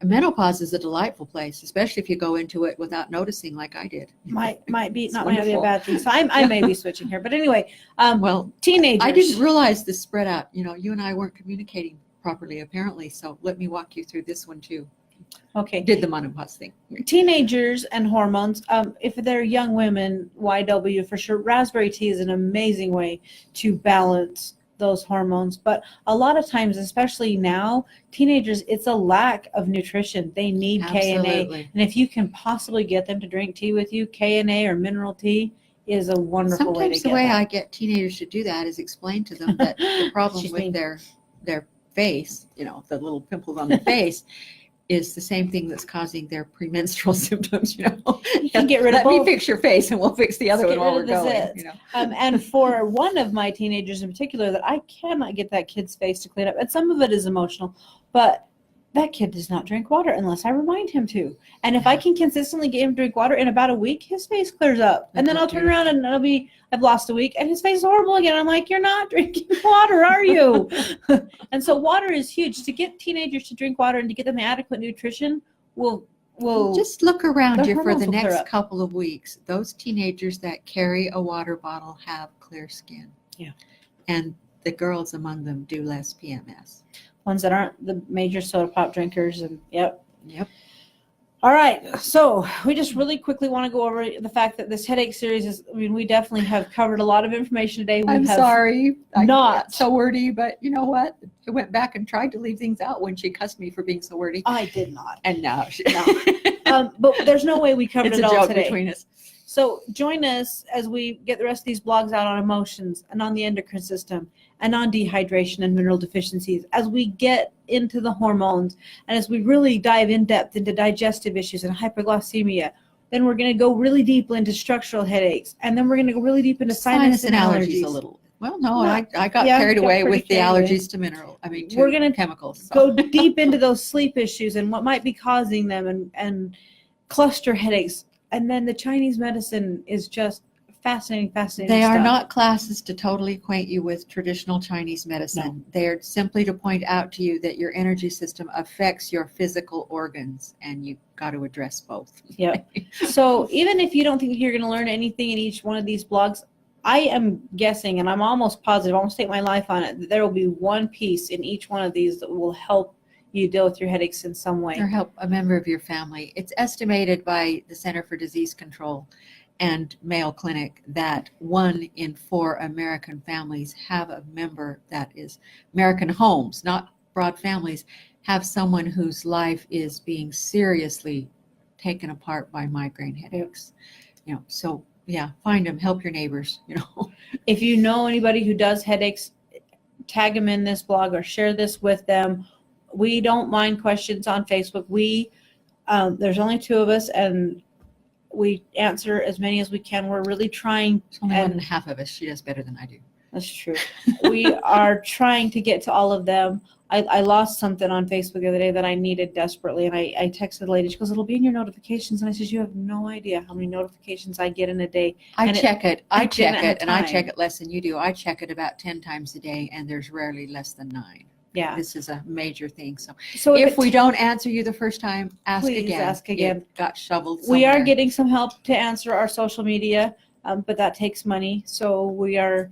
Menopause is a delightful place, especially if you go into it without noticing like I did. Might be It's not might be a wonderful. bad thing. So I may be switching here. But anyway, Well, teenagers. I didn't realize this spread out. You and I weren't communicating properly, apparently. So let me walk you through this one too. Okay. Did the menopause thing. Teenagers and hormones. If they're young women, YW for sure. Raspberry tea is an amazing way to balance those hormones. But a lot of times, especially now, teenagers, it's a lack of nutrition. They need K and A. Absolutely. And if you can possibly get them to drink tea with you, K and A or mineral tea is a wonderful way to Sometimes get the way that. I get teenagers to do that is explain to them that the problem She's with mean. their face, the little pimples on their face, is the same thing that's causing their premenstrual symptoms, you know. You can get rid of Let me both. fix your face and we'll fix the other Let's one get while rid we're of the going, zits. you know. And for one of my teenagers in particular, that I cannot get that kid's face to clean up, and some of it is emotional, but that kid does not drink water unless I remind him to. And if I can consistently get him to drink water, in about a week, his face clears up. And then That's I'll turn around and it'll be, I've lost a week, and his face is horrible again. I'm like, you're not drinking water, are you? And so water is huge. To get teenagers to drink water and to get them adequate nutrition will Just look around their you for hormones the will clear next up. couple of weeks. Those teenagers that carry a water bottle have clear skin. Yeah. And the girls among them do less PMS. ones that aren't the major soda pop drinkers. And yep. Yep. All right, so we just really quickly want to go over the fact that this headache series is, I mean, we definitely have covered a lot of information today. I'm sorry. I'm not- so wordy, but you know what? I went back and tried to leave things out when she cussed me for being so wordy. I did not. And now she, But there's no way we covered it's it a all joke today. between us. So join us as we get the rest of these blogs out on emotions and on the endocrine system and on dehydration and mineral deficiencies, as we get into the hormones and as we really dive in depth into digestive issues and hyperglycemia. Then we're going to go really deep into structural headaches, and then we're going to go really deep into sinus and allergies. A little. Well, no, Yeah. I got Yeah, carried got away pretty with the carried away. allergies to We're gonna chemicals. Go deep into those sleep issues and what might be causing them, and cluster headaches. And then the Chinese medicine is just fascinating They are stuff. not classes to totally acquaint you with traditional Chinese medicine. No. They're simply to point out to you that your energy system affects your physical organs, and you've got to address both. Yep. So even if you don't think you're going to learn anything in each one of these blogs, I am guessing, and I'm almost positive, I won't stake my life on it, that there will be one piece in each one of these that will help you deal with your headaches in some way. Or help a member of your family. It's estimated by the Center for Disease Control and Mayo Clinic that 1 in 4 American families have a member that is American homes, not broad families, have someone whose life is being seriously taken apart by migraine headaches. You know, so yeah, find them, help your neighbors, you know. If you know anybody who does headaches, tag them in this blog or share this with them. We don't mind questions on Facebook. There's only 2 of us, and we answer as many as we can. We're really trying. There's only 1.5 of us. She does better than I do. That's true. We are trying to get to all of them. I lost something on Facebook the other day that I needed desperately, and I texted the lady. She goes, "It'll be in your notifications." And I said, "You have no idea how many notifications I get in a day." I And check it, I didn't have and I time. check it less than you do. I check it about 10 times a day, and there's rarely less than 9. Yeah. This is a major thing. So So if we don't answer you the first time, ask Please again. ask again. It got shoveled we are somewhere. getting some help to answer our social media, but that takes money. So we are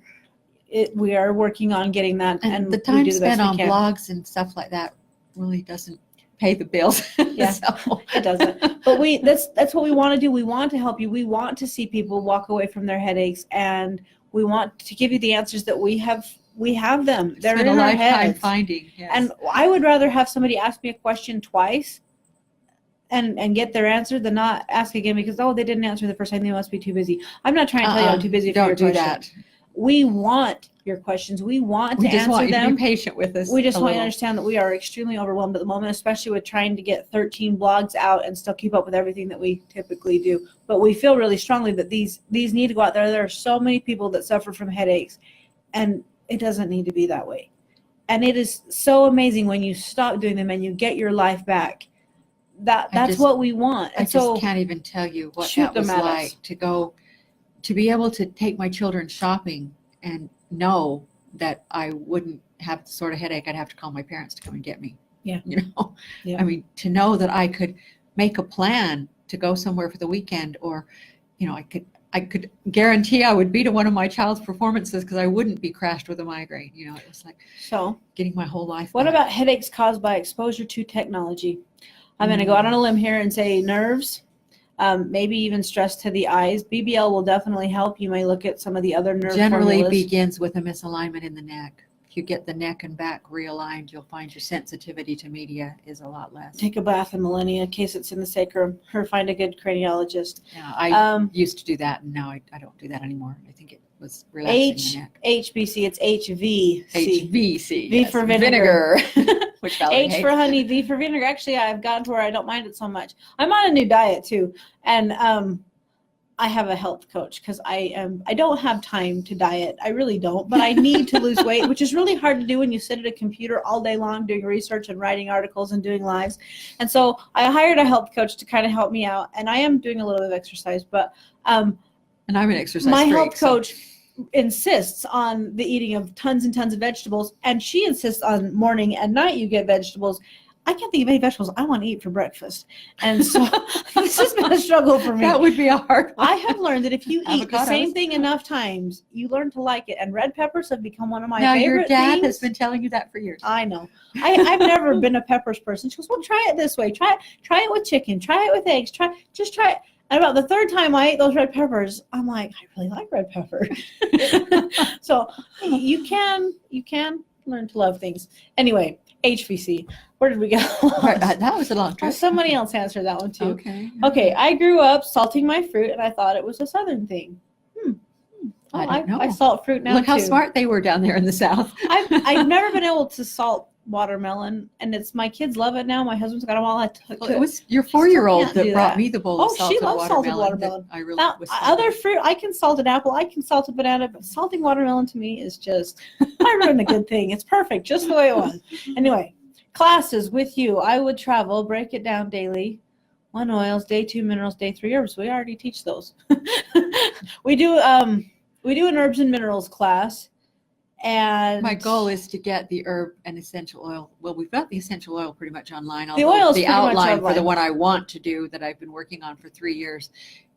working on getting that. and the we time do the spent best we on can. blogs and stuff like that really doesn't pay the bills. Yeah. So. It doesn't. But that's what we want to do. We want to help you. We want to see people walk away from their headaches, and we want to give you the answers that we have. We have them. They're Spent in a our lifetime heads. finding. Yes. And I would rather have somebody ask me a question twice and get their answer than not ask again because, they didn't answer the first time. They must be too busy. I'm not trying to tell you I'm too busy for your Don't do question. that. We want your questions. We want We to just answer want you to them. be patient with us. We just a want you to little. understand that we are extremely overwhelmed at the moment, especially with trying to get 13 blogs out and still keep up with everything that we typically do. But we feel really strongly that these need to go out there. There are so many people that suffer from headaches, and it doesn't need to be that way. And it is so amazing when you stop doing them and you get your life back. That's what we want. I And just so can't even tell you what shoot that was them at like us. to be able to take my children shopping and know that I wouldn't have the sort of headache I'd have to call my parents to come and get me. Yeah. You know, Yeah. I mean, to know that I could make a plan to go somewhere for the weekend, or, you know, I could guarantee I would be to one of my child's performances because I wouldn't be crashed with a migraine. You know, it was like So getting my whole life what back. about headaches caused by exposure to technology? I'm going to go out on a limb here and say nerves, maybe even stress to the eyes. BBL will definitely help. You may look at some of the other nerve Generally formulas. begins with a misalignment in the neck. If you get the neck and back realigned, you'll find your sensitivity to media is a lot less. Take a bath in Millennia in case it's in the sacrum, or find a good craniologist. Yeah, I Um, used to do that, and now I don't do that anymore. I think it was relaxing the neck. HBC, it's HVC. HVC. V yes, for vinegar. Which Valerie H hates. for honey, V for vinegar. Actually, I've gotten to where I don't mind it so much. I'm on a new diet too, and I have a health coach because I don't have time to diet. I really don't, but I need to lose weight, which is really hard to do when you sit at a computer all day long doing research and writing articles and doing lives. And so I hired a health coach to kind of help me out, and I am doing a little bit of exercise, but and I'm an exercise my freak, health coach insists on the eating of tons and tons of vegetables, and she insists on morning and night you get vegetables. I can't think of any vegetables I want to eat for breakfast. And so this has been a struggle for me. That would be a hard one. I have learned that if you eat the Avocados. same thing enough times, you learn to like it. And red peppers have become one of my now, favorite your dad things. has been telling you that for years. I know. I've never been a peppers person. She goes, well, try it this way. Try it with chicken. Try it with eggs. Try it. And about the third time I ate those red peppers, I'm like, I really like red pepper. So you can learn to love things. Anyway, HVC. Where did we go? That was a long trip. Somebody else answered that one too. Okay. Okay, I grew up salting my fruit, and I thought it was a Southern thing. I don't know. I salt fruit now Look how too. smart they were down there in the South. I've never been able to salt watermelon, and my kids love it now. My husband's got them all. Well, it was your 4-year-old can't that do brought that. me the bowl of Oh, salted she loves salted watermelon. watermelon. I really Now, was other fruit, I can salt an apple, I can salt a banana, but salting watermelon to me is just, I ruined a good thing. It's perfect, just the way it was. Anyway, classes with you. I would travel, break it down daily. 1 oils, day 2 minerals, day 3 herbs. We already teach those. We do an herbs and minerals class. And My goal is to get the herb and essential oil. Well, we've got the essential oil pretty much online. The although oil's the pretty much outline for the online. one I want to do that I've been working on for 3 years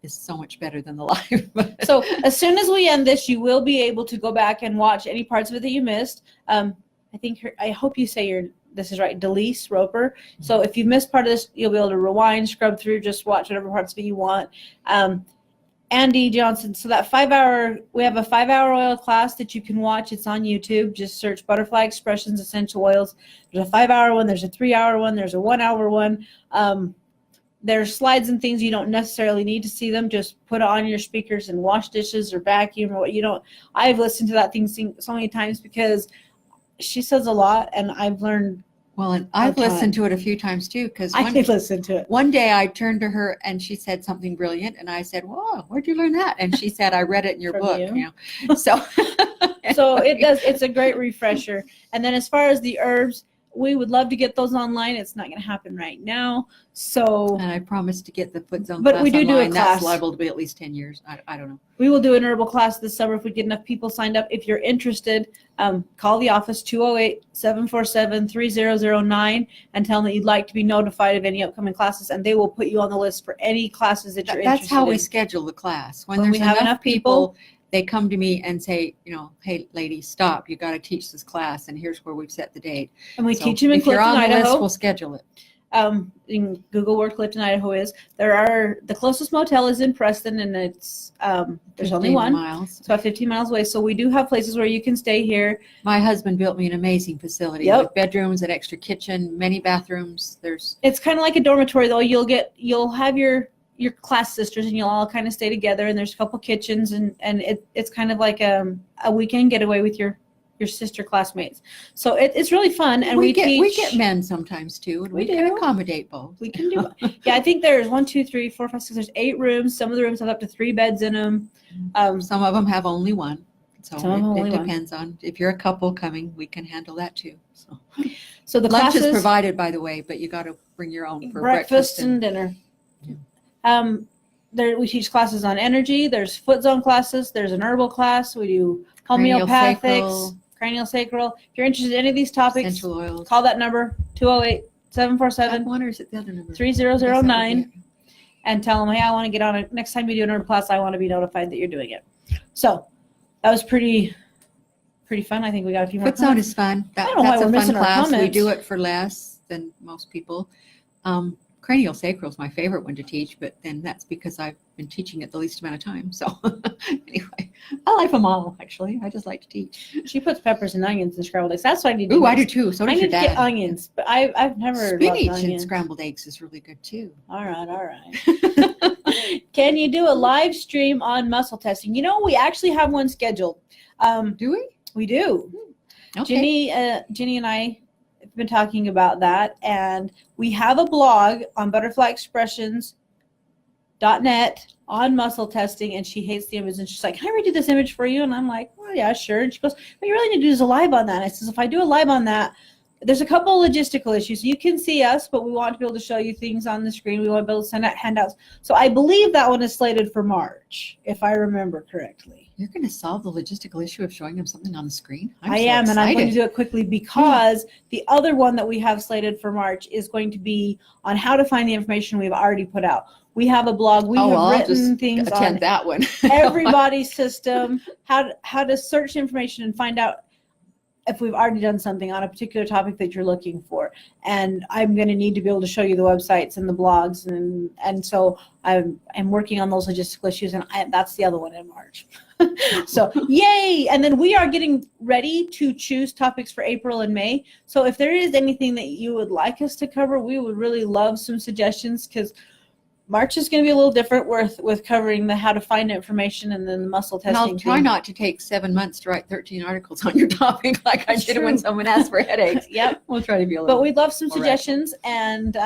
is so much better than the live. So as soon as we end this, you will be able to go back and watch any parts of it that you missed. I hope you say this is right, Delise Roper. So if you missed part of this, you'll be able to rewind, scrub through, just watch whatever parts of it you want. Andy Johnson. So that we have a 5-hour oil class that you can watch. It's on YouTube. Just search Butterfly Expressions Essential Oils. There's a 5-hour one. There's a 3-hour one. There's a 1-hour one. There's slides and things. You don't necessarily need to see them. Just put it on your speakers and wash dishes or vacuum or what you don't. I've listened to that thing so many times because she says a lot, and I've learned. Well, and I've listened to it a few times too, because I did listen to it. one day I turned to her and she said something brilliant, and I said, "Whoa, where'd you learn that?" And she said, "I read it in your From book." you. So, So it's a great refresher. And then as far as the herbs, we would love to get those online. It's not going to happen right now. So and I promised to get the foot zone But class we do a online. class. That's liable to be at least 10 years. I don't know. we will do an herbal class this summer if we get enough people signed up. If you're interested, call the office 208-747-3009 and tell them that you'd like to be notified of any upcoming classes, and they will put you on the list for any classes that you're interested That's how we in. schedule the class. When When there's we have enough people, they come to me and say, "Hey, lady, stop. You got to teach this class, and here's where we've set the date." And we So teach them in if you're Clifton, on the list, Idaho. we'll schedule it. You can Google where Clifton, Idaho is. The closest motel is in Preston, and it's there's only 15 one. miles. It's about 15 miles away. So we do have places where you can stay here. My husband built me an amazing facility Yep. with bedrooms, an extra kitchen, many bathrooms. It's kind of like a dormitory, though. You'll have your class sisters, and you'll all kind of stay together. And there's a couple kitchens, and it's kind of like a weekend getaway with your sister classmates. So it's really fun. And we get men sometimes too, and we can do. accommodate both. We can do it. Yeah, I think there's 1, 2, 3, 4, 5, 6. There's 8 rooms. Some of the rooms have up to 3 beds in them. Some of them have only one. So Some of them it only one. depends on if you're a couple coming, we can handle that too. So the Lunch classes, is provided, by the way, but you got to bring your own for breakfast and dinner. Yeah. We teach classes on energy. There's foot zone classes. There's an herbal class. We do homeopathics, cranial sacral. If you're interested in any of these topics, essential oils. call that number 208-747-3009 One, or is it the other number? and tell them, hey, I want to get on it. Next time you do an herb class, I want to be notified that you're doing it. So that was pretty fun. I think we got a few more. Foot zone is fun. I don't know why That's we're a missing fun our class. We comments. do it for less than most people. Cranial sacral is my favorite one to teach, but then that's because I've been teaching it the least amount of time. So anyway, I like them all, actually. I just like to teach. She puts peppers and onions in scrambled eggs. That's what I need to Ooh, do. I do too. So I does need your to get dad. onions, but I've never loved Spinach and onions. scrambled eggs is really good too. All right. Can you do a live stream on muscle testing? We actually have one scheduled. Do we? We do. Okay. Ginny and I, been talking about that. And we have a blog on butterflyexpressions.net on muscle testing, and she hates the image, and she's like, can I redo this image for you? And I'm like, well, yeah, sure. And she goes, but you really need to do a live on that. And I says, if I do a live on that, there's a couple of logistical issues. You can see us, but we want to be able to show you things on the screen. We want to be able to send out handouts. So I believe that one is slated for March, if I remember correctly. You're going to solve the logistical issue of showing them something on the screen? I am, and I'm going to do it quickly because the other one that we have slated for March is going to be on how to find the information we've already put out. We have a blog. We have written things on that one. everybody's system, how to search information and find out if we've already done something on a particular topic that you're looking for. And I'm going to need to be able to show you the websites and the blogs. And so I'm working on those logistical issues, and that's the other one in March. So yay. And then we are getting ready to choose topics for April and May. So if there is anything that you would like us to cover, we would really love some suggestions, because March is going to be a little different with covering the how to find information and then the muscle testing. And I'll try not to take 7 months to write 13 articles on your topic like I did when someone asked for headaches. Yep. We'll try to be a little. But we'd love some suggestions, and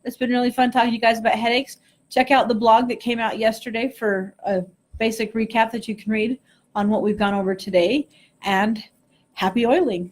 it's been really fun talking to you guys about headaches. Check out the blog that came out yesterday for a basic recap that you can read on what we've gone over today, and happy oiling.